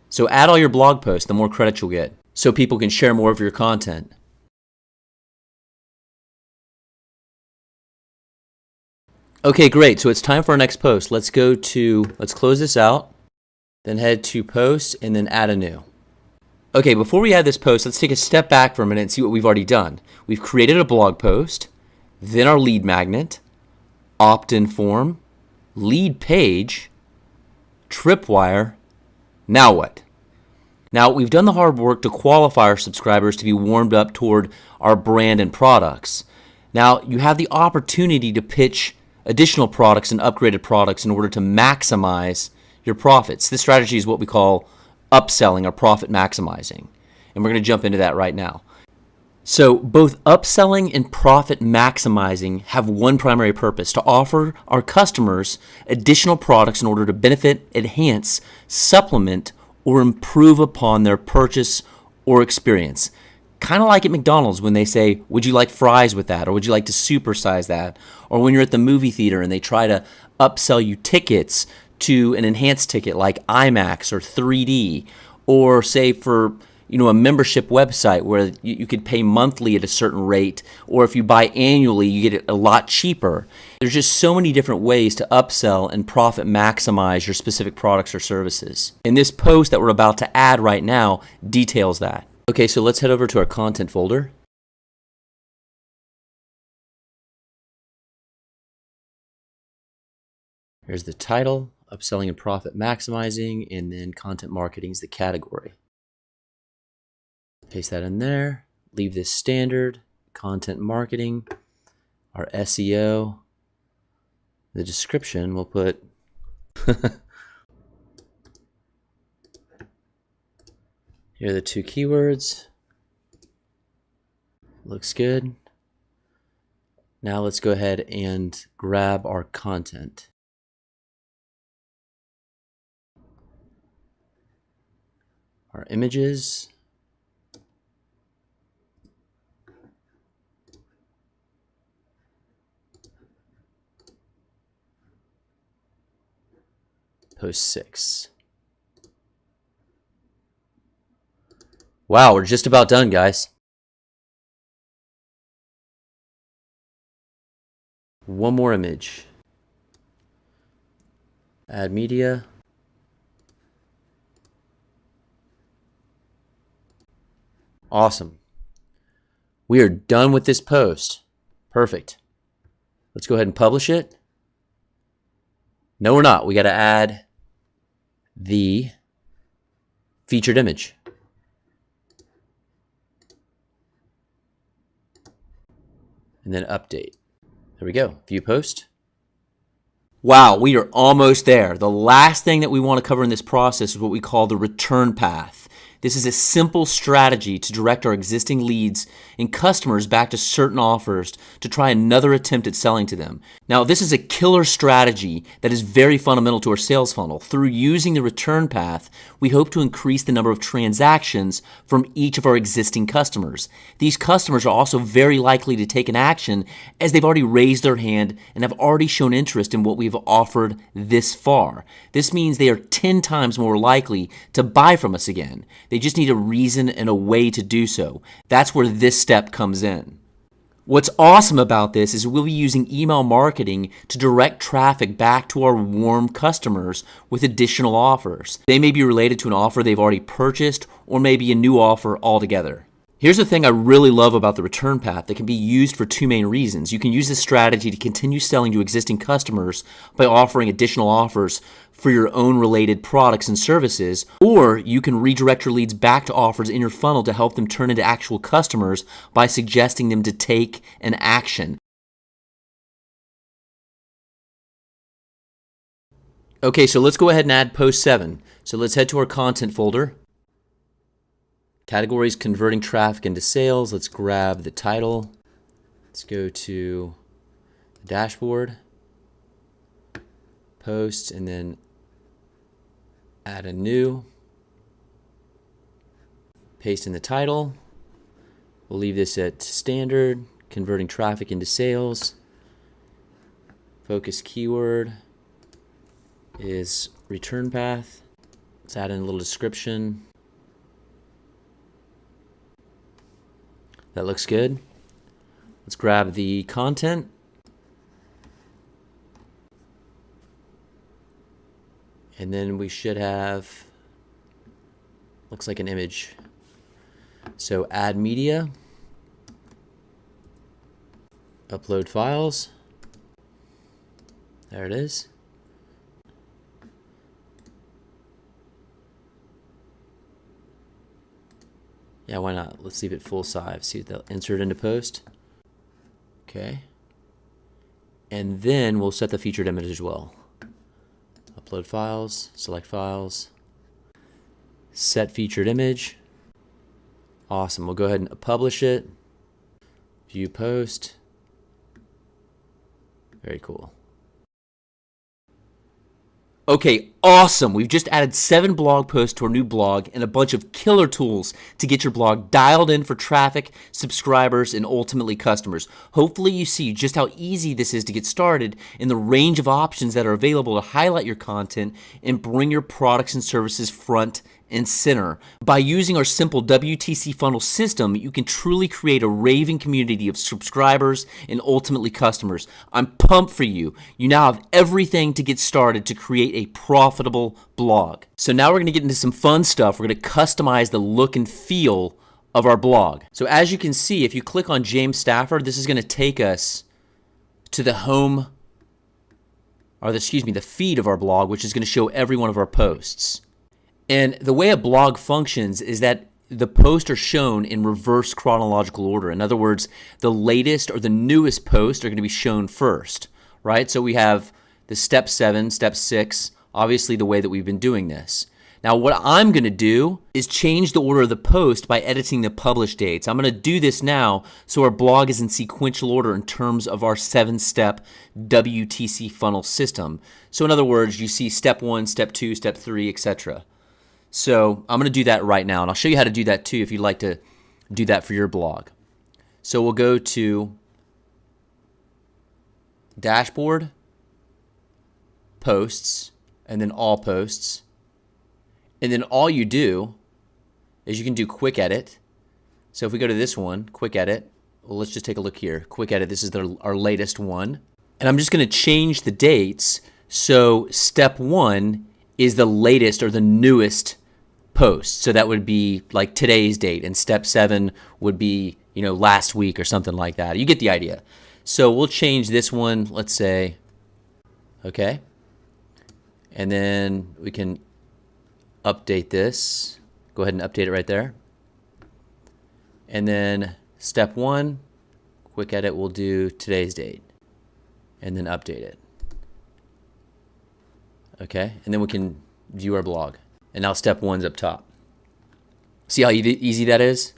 So add all your blog posts, the more credits you'll get, so people can share more of your content. Okay, great. So it's time for our next post. Let's close this out. then head to post and then add a new. Okay, before we add this post, let's take a step back for a minute and see what we've already done. We've created a blog post, then our lead magnet, opt-in form, lead page, tripwire. Now what? Now, we've done the hard work to qualify our subscribers to be warmed up toward our brand and products. Now, you have the opportunity to pitch additional products and upgraded products in order to maximize your profits. This strategy is what we call upselling or profit maximizing. And we're going to jump into that right now. So both upselling and profit maximizing have one primary purpose: to offer our customers additional products in order to benefit, enhance, supplement, or improve upon their purchase or experience. Kind of like at McDonald's when they say, would you like fries with that? Or would you like to supersize that? Or when you're at the movie theater and they try to upsell you tickets to an enhanced ticket like IMAX or 3D, or say for a membership website where you could pay monthly at a certain rate, or if you buy annually, you get it a lot cheaper. There's just so many different ways to upsell and profit maximize your specific products or services. And this post that we're about to add right now details that. Okay, so let's head over to our content folder. Here's the title, upselling and profit maximizing, and then content marketing is the category. Paste that in there, leave this standard, content marketing, our SEO, the description we'll put here are the 2 keywords. Looks good. Now let's go ahead and grab our content. Our images. Post 6. Wow, we're just about done, guys. One more image. Add media. Awesome. We are done with this post. Perfect. Let's go ahead and publish it. No, we're not. We got to add the featured image. And then update. There we go. View post. Wow, we are almost there. The last thing that we want to cover in this process is what we call the return path. This is a simple strategy to direct our existing leads and customers back to certain offers to try another attempt at selling to them. Now, this is a killer strategy that is very fundamental to our sales funnel. Through using the return path, we hope to increase the number of transactions from each of our existing customers. These customers are also very likely to take an action as they've already raised their hand and have already shown interest in what we've offered this far. This means they are 10 times more likely to buy from us again. They just need a reason and a way to do so. That's where this step comes in. What's awesome about this is we'll be using email marketing to direct traffic back to our warm customers with additional offers. They may be related to an offer they've already purchased or maybe a new offer altogether. Here's the thing I really love about the return path that can be used for 2 main reasons. You can use this strategy to continue selling to existing customers by offering additional offers for your own related products and services, or you can redirect your leads back to offers in your funnel to help them turn into actual customers by suggesting them to take an action. Okay, so let's go ahead and add post 7. So let's head to our content folder. Categories, converting traffic into sales. Let's grab the title. Let's go to the dashboard, post, and then add a new. Paste in the title. We'll leave this at standard, converting traffic into sales. Focus keyword is return path. Let's add in a little description. That looks good. Let's grab the content And then we should have, looks like an image. So add media, upload files. There it is. Yeah, why not? Let's leave it full size. See if they'll insert into post. Okay. And then we'll set the featured image as well. Upload files, select files, set featured image. Awesome. We'll go ahead and publish it. View post. Very cool. Okay, awesome. We've just added 7 blog posts to our new blog and a bunch of killer tools to get your blog dialed in for traffic, subscribers, and ultimately customers. Hopefully you see just how easy this is to get started and the range of options that are available to highlight your content and bring your products and services front and center. By using our simple WTC funnel system, you can truly create a raving community of subscribers and ultimately customers. I'm pumped for you. You now have everything to get started to create a profitable blog. So now we're going to get into some fun stuff. We're going to customize the look and feel of our blog. So as you can see, if you click on James Stafford, this is going to take us to the home, or the feed of our blog, which is going to show every one of our posts. And the way a blog functions is that the posts are shown in reverse chronological order. In other words, the latest or the newest posts are going to be shown first, right? So we have the step 7, step 6, obviously the way that we've been doing this. Now what I'm going to do is change the order of the post by editing the publish dates. I'm going to do this now so our blog is in sequential order in terms of our 7-step WTC funnel system. So in other words, you see step 1, step 2, step 3, etc. So I'm going to do that right now, and I'll show you how to do that too if you'd like to do that for your blog. So we'll go to Dashboard, Posts, and then All Posts. And then all you do is you can do Quick Edit. So if we go to this one, Quick Edit, well, let's just take a look here. Quick Edit, this is our latest one. And I'm just going to change the dates. So step 1 is the latest or the newest post. So that would be like today's date, and step 7 would be, last week or something like that. You get the idea. So we'll change this one, let's say, okay. And then we can update this. Go ahead and update it right there. And then step 1, Quick Edit, we'll do today's date and then update it. Okay, and then we can view our blog. And now step 1's up top. See how easy that is?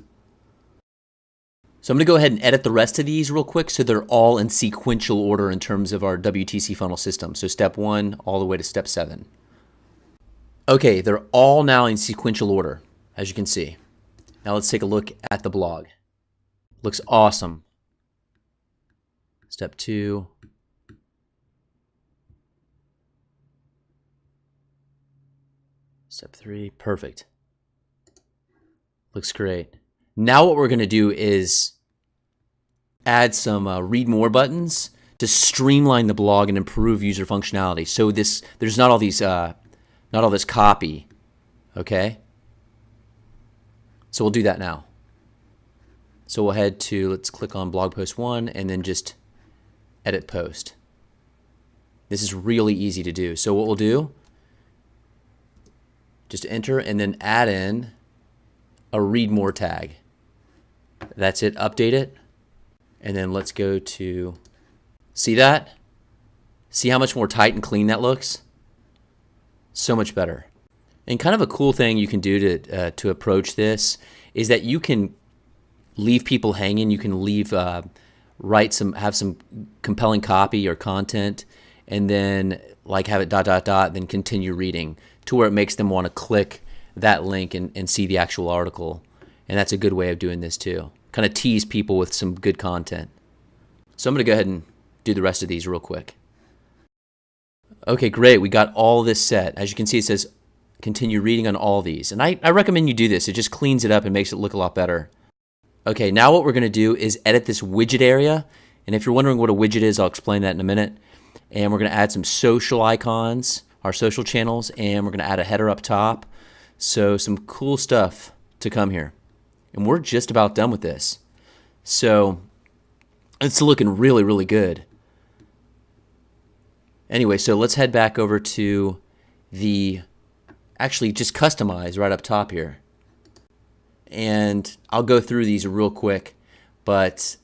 So I'm going to go ahead and edit the rest of these real quick so they're all in sequential order in terms of our WTC funnel system. So step 1 all the way to step 7. Okay, they're all now in sequential order, as you can see. Now let's take a look at the blog. Looks awesome. Step 2. Step 3, perfect. Looks great. Now what we're going to do is add some read more buttons to streamline the blog and improve user functionality. So there's not all this copy, okay? So we'll do that now. So we'll head to, let's click on blog post 1 and then just edit post. This is really easy to do. So what we'll do, just enter and then add in a read more tag. That's it, update it. And then let's go to, see that? See how much more tight and clean that looks? So much better. And kind of a cool thing you can do to approach this is that you can leave people hanging. You can leave, have some compelling copy or content, and then like have it ... then continue reading to where it makes them want to click that link and see the actual article. And that's a good way of doing this too. Kind of tease people with some good content. So I'm going to go ahead and do the rest of these real quick. Okay, great. We got all this set. As you can see, it says continue reading on all these. And I recommend you do this. It just cleans it up and makes it look a lot better. Okay, now what we're going to do is edit this widget area. And if you're wondering what a widget is, I'll explain that in a minute. And we're going to add some social icons. our social channels, and we're going to add a header up top. So some cool stuff to come here. And we're just about done with this. So it's looking really, really good. Anyway, so let's head back over to the, actually just customize right up top here. And I'll go through these real quick, but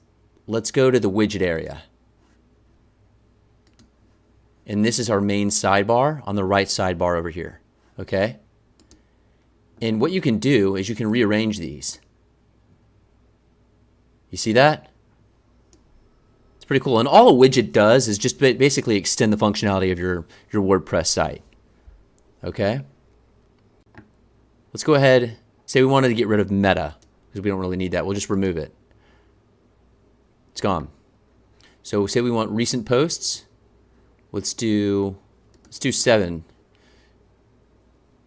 let's go to the widget area. And this is our main sidebar on the right sidebar over here, okay? And what you can do is you can rearrange these. You see that? It's pretty cool. And all a widget does is just basically extend the functionality of your WordPress site, okay? Let's go ahead, say we wanted to get rid of meta, because we don't really need that. We'll just remove it. It's gone. So say we want recent posts. Let's do 7,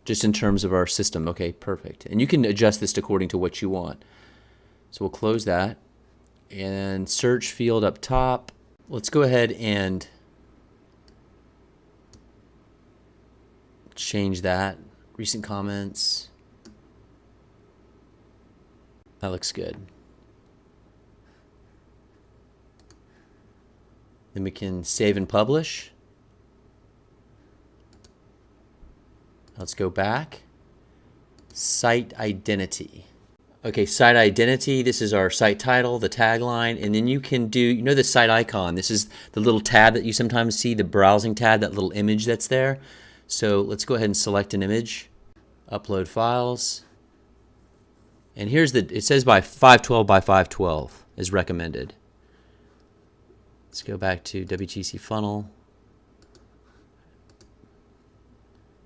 just in terms of our system. Okay, perfect. And you can adjust this according to what you want. So we'll close that. And search field up top. Let's go ahead and change that. Recent comments. That looks good. Then we can save and publish. Let's go back. Site identity. Okay, site identity, this is our site title, the tagline, and then you can do, you know the site icon, this is the little tab that you sometimes see, the browsing tab, that little image that's there. So let's go ahead and select an image, upload files, and here's the, it says by 512 by 512 is recommended. Let's go back to WTC funnel.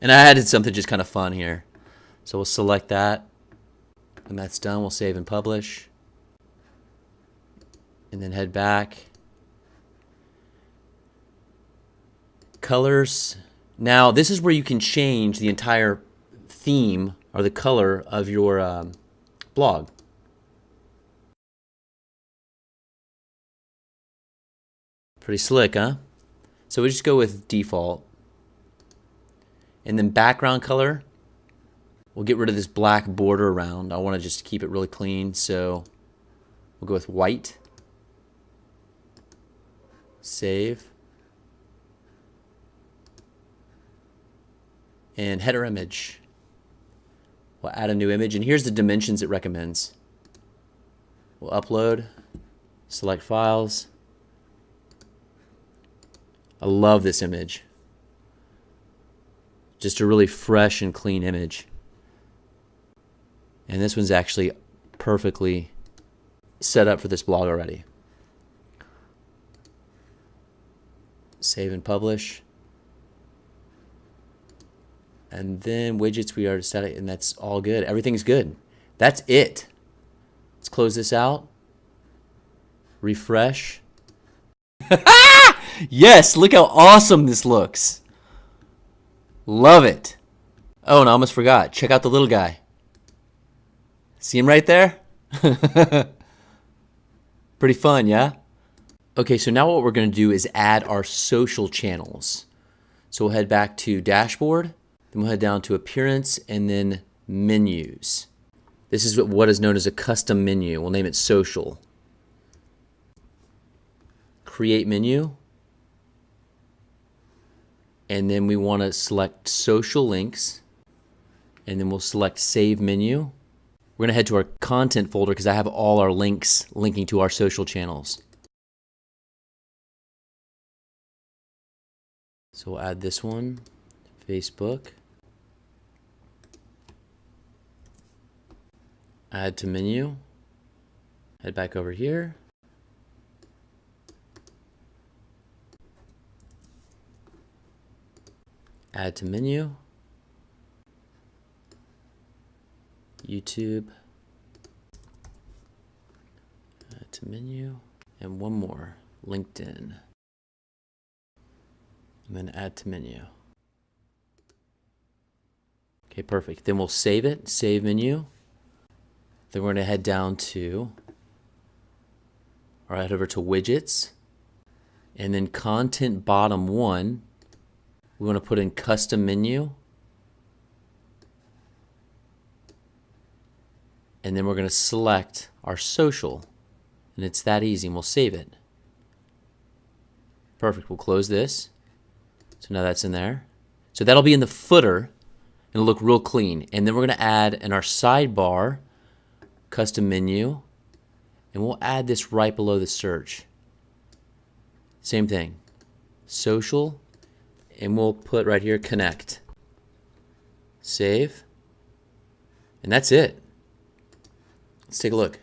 And I added something just kind of fun here. So we'll select that. When that's done, we'll save and publish. And then head back. Colors. Now, this is where you can change the entire theme or the color of your blog. Pretty slick, huh? So we just go with default. And then background color, we'll get rid of this black border around. I want to just keep it really clean, so we'll go with white. Save. And header image. We'll add a new image, and here's the dimensions it recommends. We'll upload, select files. I love this image. Just a really fresh and clean image. And this one's actually perfectly set up for this blog already. Save and publish. And then widgets, we already set it, and that's all good. Everything's good. That's it. Let's close this out. Refresh. Yes, look how awesome this looks. Love it. Oh, and I almost forgot. Check out the little guy. See him right there? Pretty fun, yeah? Okay, so now what we're going to do is add our social channels. So we'll head back to Dashboard, then we'll head down to Appearance, and then Menus. This is what is known as a custom menu. We'll name it Social. Create menu. And then we want to select social links, and then we'll select save menu. We're going to head to our content folder because I have all our links linking to our social channels. So we'll add this one, Facebook. Add to menu. Head back over here. Add to menu. YouTube. Add to menu. And one more. LinkedIn. And then add to menu. Okay, perfect. Then we'll save it. Save menu. Then we're going to head down to, or head over to widgets. And then content bottom one. We want to put in custom menu. And then we're going to select our social. And it's that easy, and we'll save it. Perfect. We'll close this. So now that's in there. So that'll be in the footer, and it'll look real clean. And then we're going to add in our sidebar, custom menu, and we'll add this right below the search. Same thing. Social, and we'll put right here connect. Save. And that's it. Let's take a look.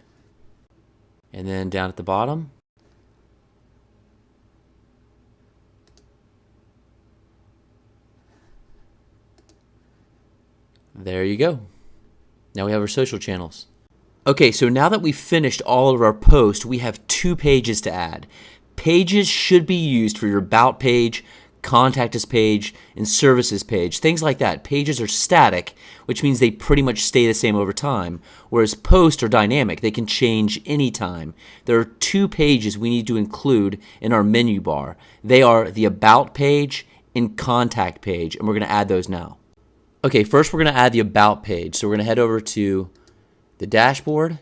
And then down at the bottom, there you go. Now we have our social channels. Okay, so now that we've finished all of our posts, we have 2 pages to add. Pages should be used for your About page, Contact Us page, and Services page, things like that. Pages are static, which means they pretty much stay the same over time, whereas posts are dynamic. They can change anytime. There are 2 pages we need to include in our menu bar. They are the About page and Contact page, and we're going to add those now. Okay, first we're going to add the About page. So we're going to head over to the dashboard,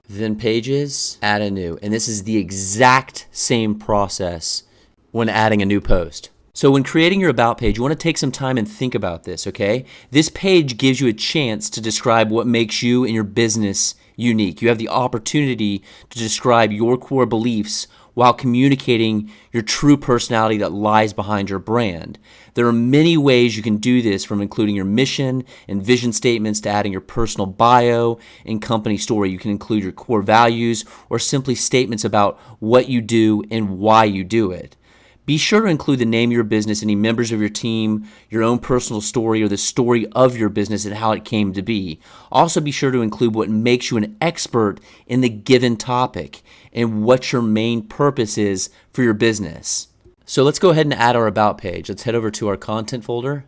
then Pages, add a new. And this is the exact same process when adding a new post. So when creating your About page, you want to take some time and think about this, okay? This page gives you a chance to describe what makes you and your business unique. You have the opportunity to describe your core beliefs while communicating your true personality that lies behind your brand. There are many ways you can do this, from including your mission and vision statements to adding your personal bio and company story. You can include your core values or simply statements about what you do and why you do it. Be sure to include the name of your business, any members of your team, your own personal story, or the story of your business and how it came to be. Also, be sure to include what makes you an expert in the given topic and what your main purpose is for your business. So let's go ahead and add our About page. Let's head over to our content folder.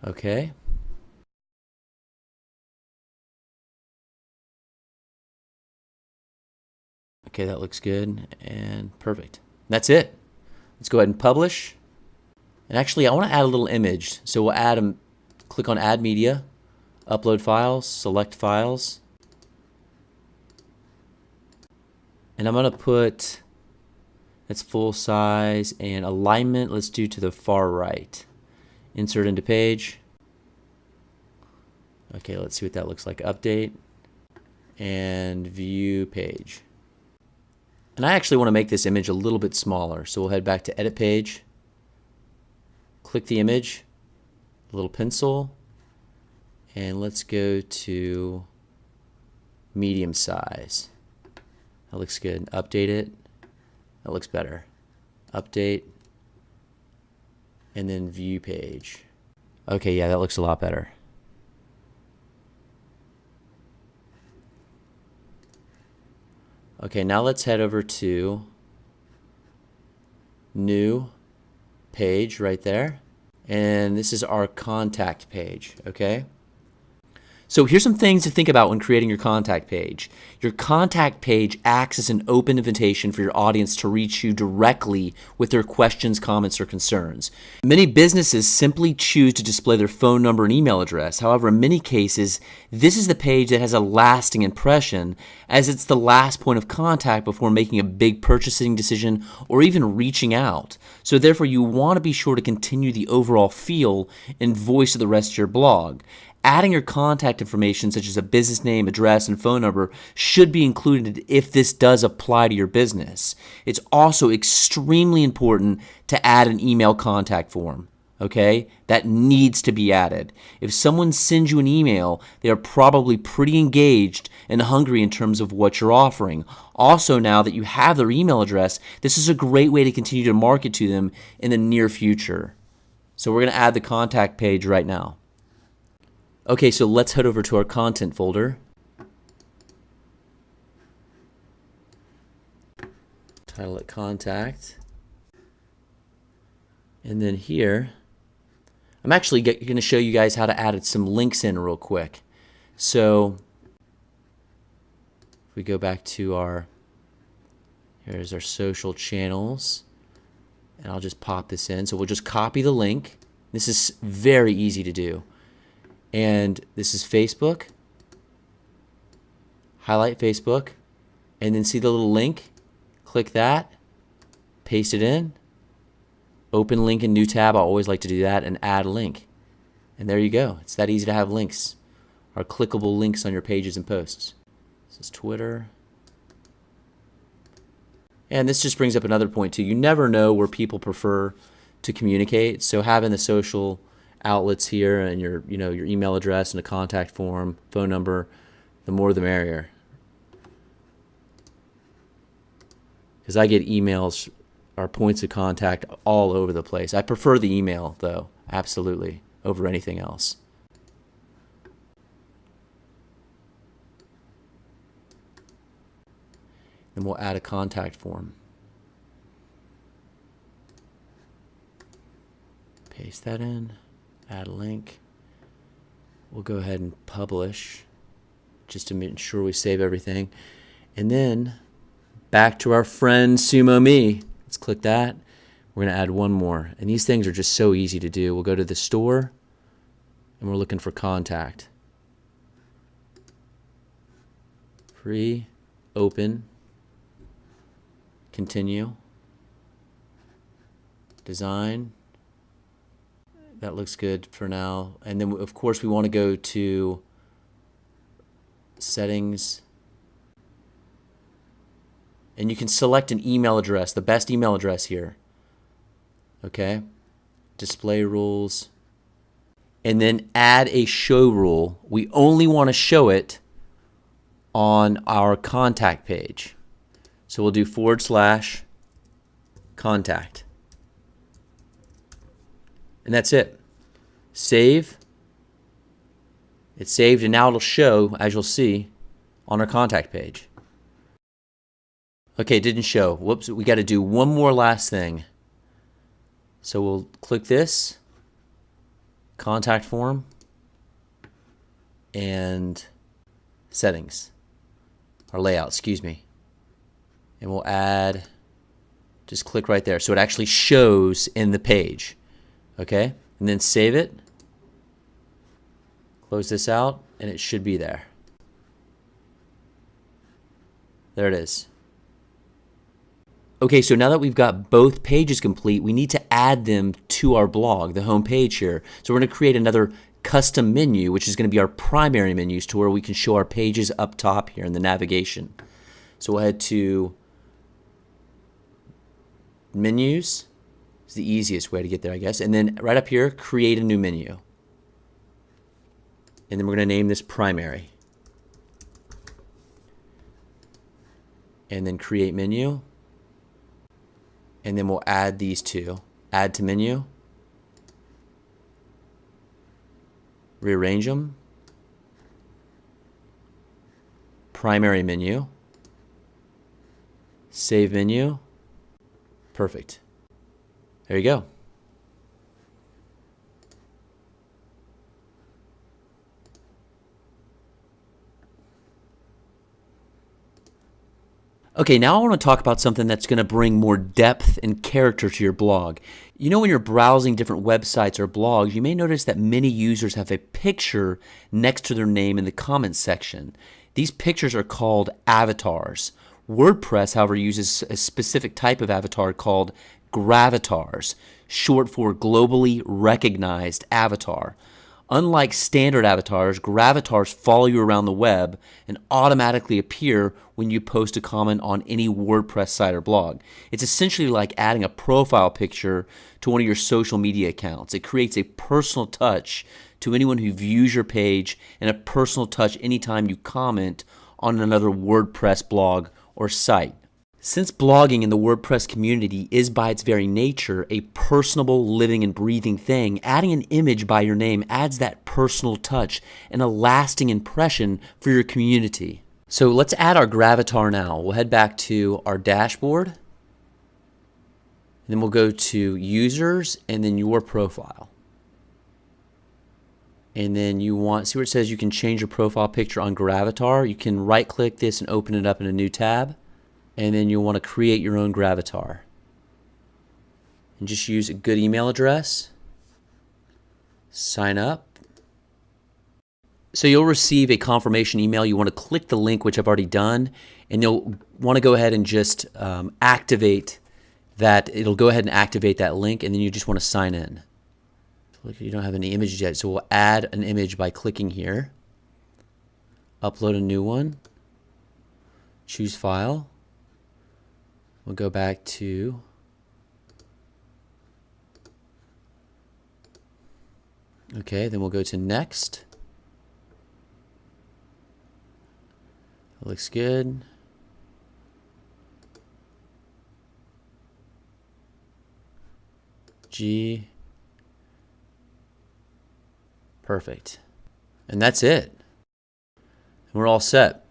Okay. Okay, that looks good and perfect. That's it. Let's go ahead and publish. And actually, I want to add a little image. So we'll add click on Add Media, Upload Files, Select Files. And I'm going to put, it's full size, and alignment, let's do to the far right. Insert into page. Okay, let's see what that looks like. Update and view page. And I actually want to make this image a little bit smaller. So we'll head back to Edit Page. Click the image, little pencil, and let's go to medium size. That looks good. Update it. That looks better. Update, and then view page. Okay, yeah, that looks a lot better. Okay, now let's head over to new page right there. And this is our contact page, okay? So here's some things to think about when creating your contact page. Your contact page acts as an open invitation for your audience to reach you directly with their questions, comments, or concerns. Many businesses simply choose to display their phone number and email address. However, in many cases, this is the page that has a lasting impression, as it's the last point of contact before making a big purchasing decision or even reaching out. So therefore, you want to be sure to continue the overall feel and voice of the rest of your blog. Adding your contact information, such as a business name, address, and phone number, should be included if this does apply to your business. It's also extremely important to add an email contact form, okay? That needs to be added. If someone sends you an email, they are probably pretty engaged and hungry in terms of what you're offering. Also, now that you have their email address, this is a great way to continue to market to them in the near future. So we're going to add the contact page right now. Okay, so let's head over to our content folder. Title it Contact. And then here, I'm I'm actually going to show you guys how to add some links in real quick. So if we go back to here's our social channels, and I'll just pop this in. So we'll just copy the link. This is very easy to do. And this is Facebook. Highlight Facebook, and then see the little link? Click that, paste it in, open link in new tab. I always like to do that, and add a link. And there you go. It's that easy to have links, or clickable links on your pages and posts. This is Twitter. And this just brings up another point too. You never know where people prefer to communicate. So having the social outlets here and your email address and a contact form, phone number, the more the merrier. Because I get emails or points of contact all over the place. I prefer the email though, absolutely, over anything else. Then we'll add a contact form. Paste that in, add a link. We'll go ahead and publish just to make sure we save everything. And then back to our friend Sumo Me. Let's click that. We're going to add one more. And these things are just so easy to do. We'll go to the store and we're looking for contact. Free, open, continue, design. That looks good for now. And then of course we want to go to settings. And you can select an email address, the best email address here. Okay? Display rules. And then add a show rule. We only want to show it on our contact page. So we'll do /contact. And that's it. Save. It's saved, and now it'll show, as you'll see, on our contact page. Okay, it didn't show. Whoops, we got to do one more last thing. So we'll click this, contact form, and settings, or layout, excuse me. And we'll add, just click right there. So it actually shows in the page. Okay, and then save it. Close this out, and it should be there. There it is. Okay, so now that we've got both pages complete, we need to add them to our blog, the home page here. So we're going to create another custom menu, which is going to be our primary menus, to where we can show our pages up top here in the navigation. So we'll head to menus. It's the easiest way to get there, I guess. And then right up here, create a new menu. And then we're going to name this primary. And then create menu. And then we'll add these two. Add to menu. Rearrange them. Primary menu. Save menu. Perfect. There you go. Okay, now I want to talk about something that's going to bring more depth and character to your blog. You know, when you're browsing different websites or blogs, you may notice that many users have a picture next to their name in the comments section. These pictures are called avatars. WordPress, however, uses a specific type of avatar called gravatars, short for globally recognized avatar. Unlike standard avatars, gravatars follow you around the web and automatically appear when you post a comment on any WordPress site or blog. It's essentially like adding a profile picture to one of your social media accounts. It creates a personal touch to anyone who views your page, and a personal touch anytime you comment on another WordPress blog or site. Since blogging in the WordPress community is by its very nature a personable, living and breathing thing, adding an image by your name adds that personal touch and a lasting impression for your community. So let's add our gravatar now. We'll head back to our dashboard, and then we'll go to users and then your profile. And then you want, see where it says you can change your profile picture on Gravatar? You can right click this and open it up in a new tab. And then you'll want to create your own Gravatar. And just use a good email address. Sign up. So you'll receive a confirmation email. You want to click the link, which I've already done, and you'll want to go ahead and just activate that. It'll go ahead and activate that link, and then you just want to sign in. Look, you don't have any images yet, so we'll add an image by clicking here. Upload a new one. Choose file. We'll go back to okay, then we'll go to next. Looks good. G. Perfect. And that's it. And we're all set.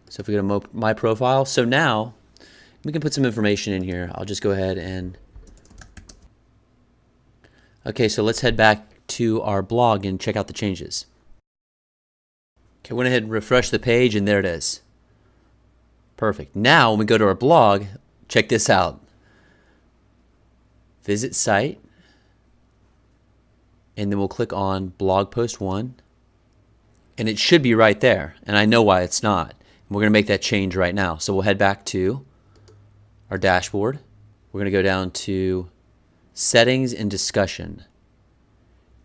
So if we go to my profile, so now we can put some information in here. I'll just go ahead and okay, so let's head back to our blog and check out the changes. Okay, went ahead and refresh the page, and there it is. Perfect. Now, when we go to our blog, check this out. Visit site, and then we'll click on blog post 1, and it should be right there, and I know why it's not. And we're going to make that change right now. So we'll head back to our dashboard. We're going to go down to settings and discussion.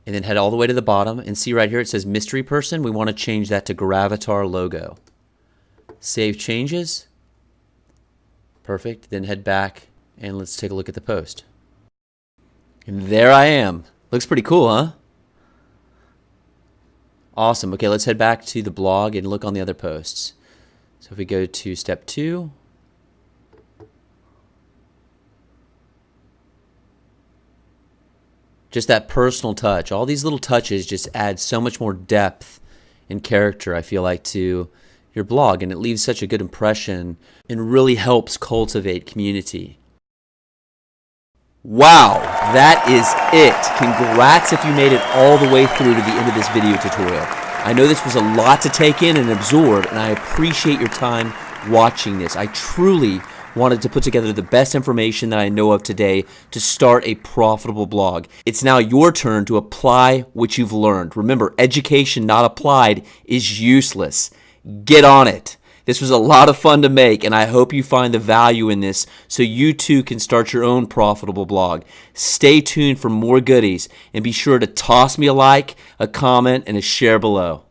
And then head all the way to the bottom and see right here it says mystery person. We want to change that to Gravatar logo. Save changes. Perfect. Then head back and let's take a look at the post. And there I am. Looks pretty cool, huh? Awesome. Okay, let's head back to the blog and look on the other posts. So if we go to step 2, just that personal touch. All these little touches just add so much more depth and character, I feel like, to your blog, and it leaves such a good impression and really helps cultivate community. Wow, that is it. Congrats if you made it all the way through to the end of this video tutorial. I know this was a lot to take in and absorb, and I appreciate your time watching this. I truly wanted to put together the best information that I know of today to start a profitable blog. It's now your turn to apply what you've learned. Remember, education not applied is useless. Get on it. This was a lot of fun to make, and I hope you find the value in this so you too can start your own profitable blog. Stay tuned for more goodies, and be sure to toss me a like, a comment, and a share below.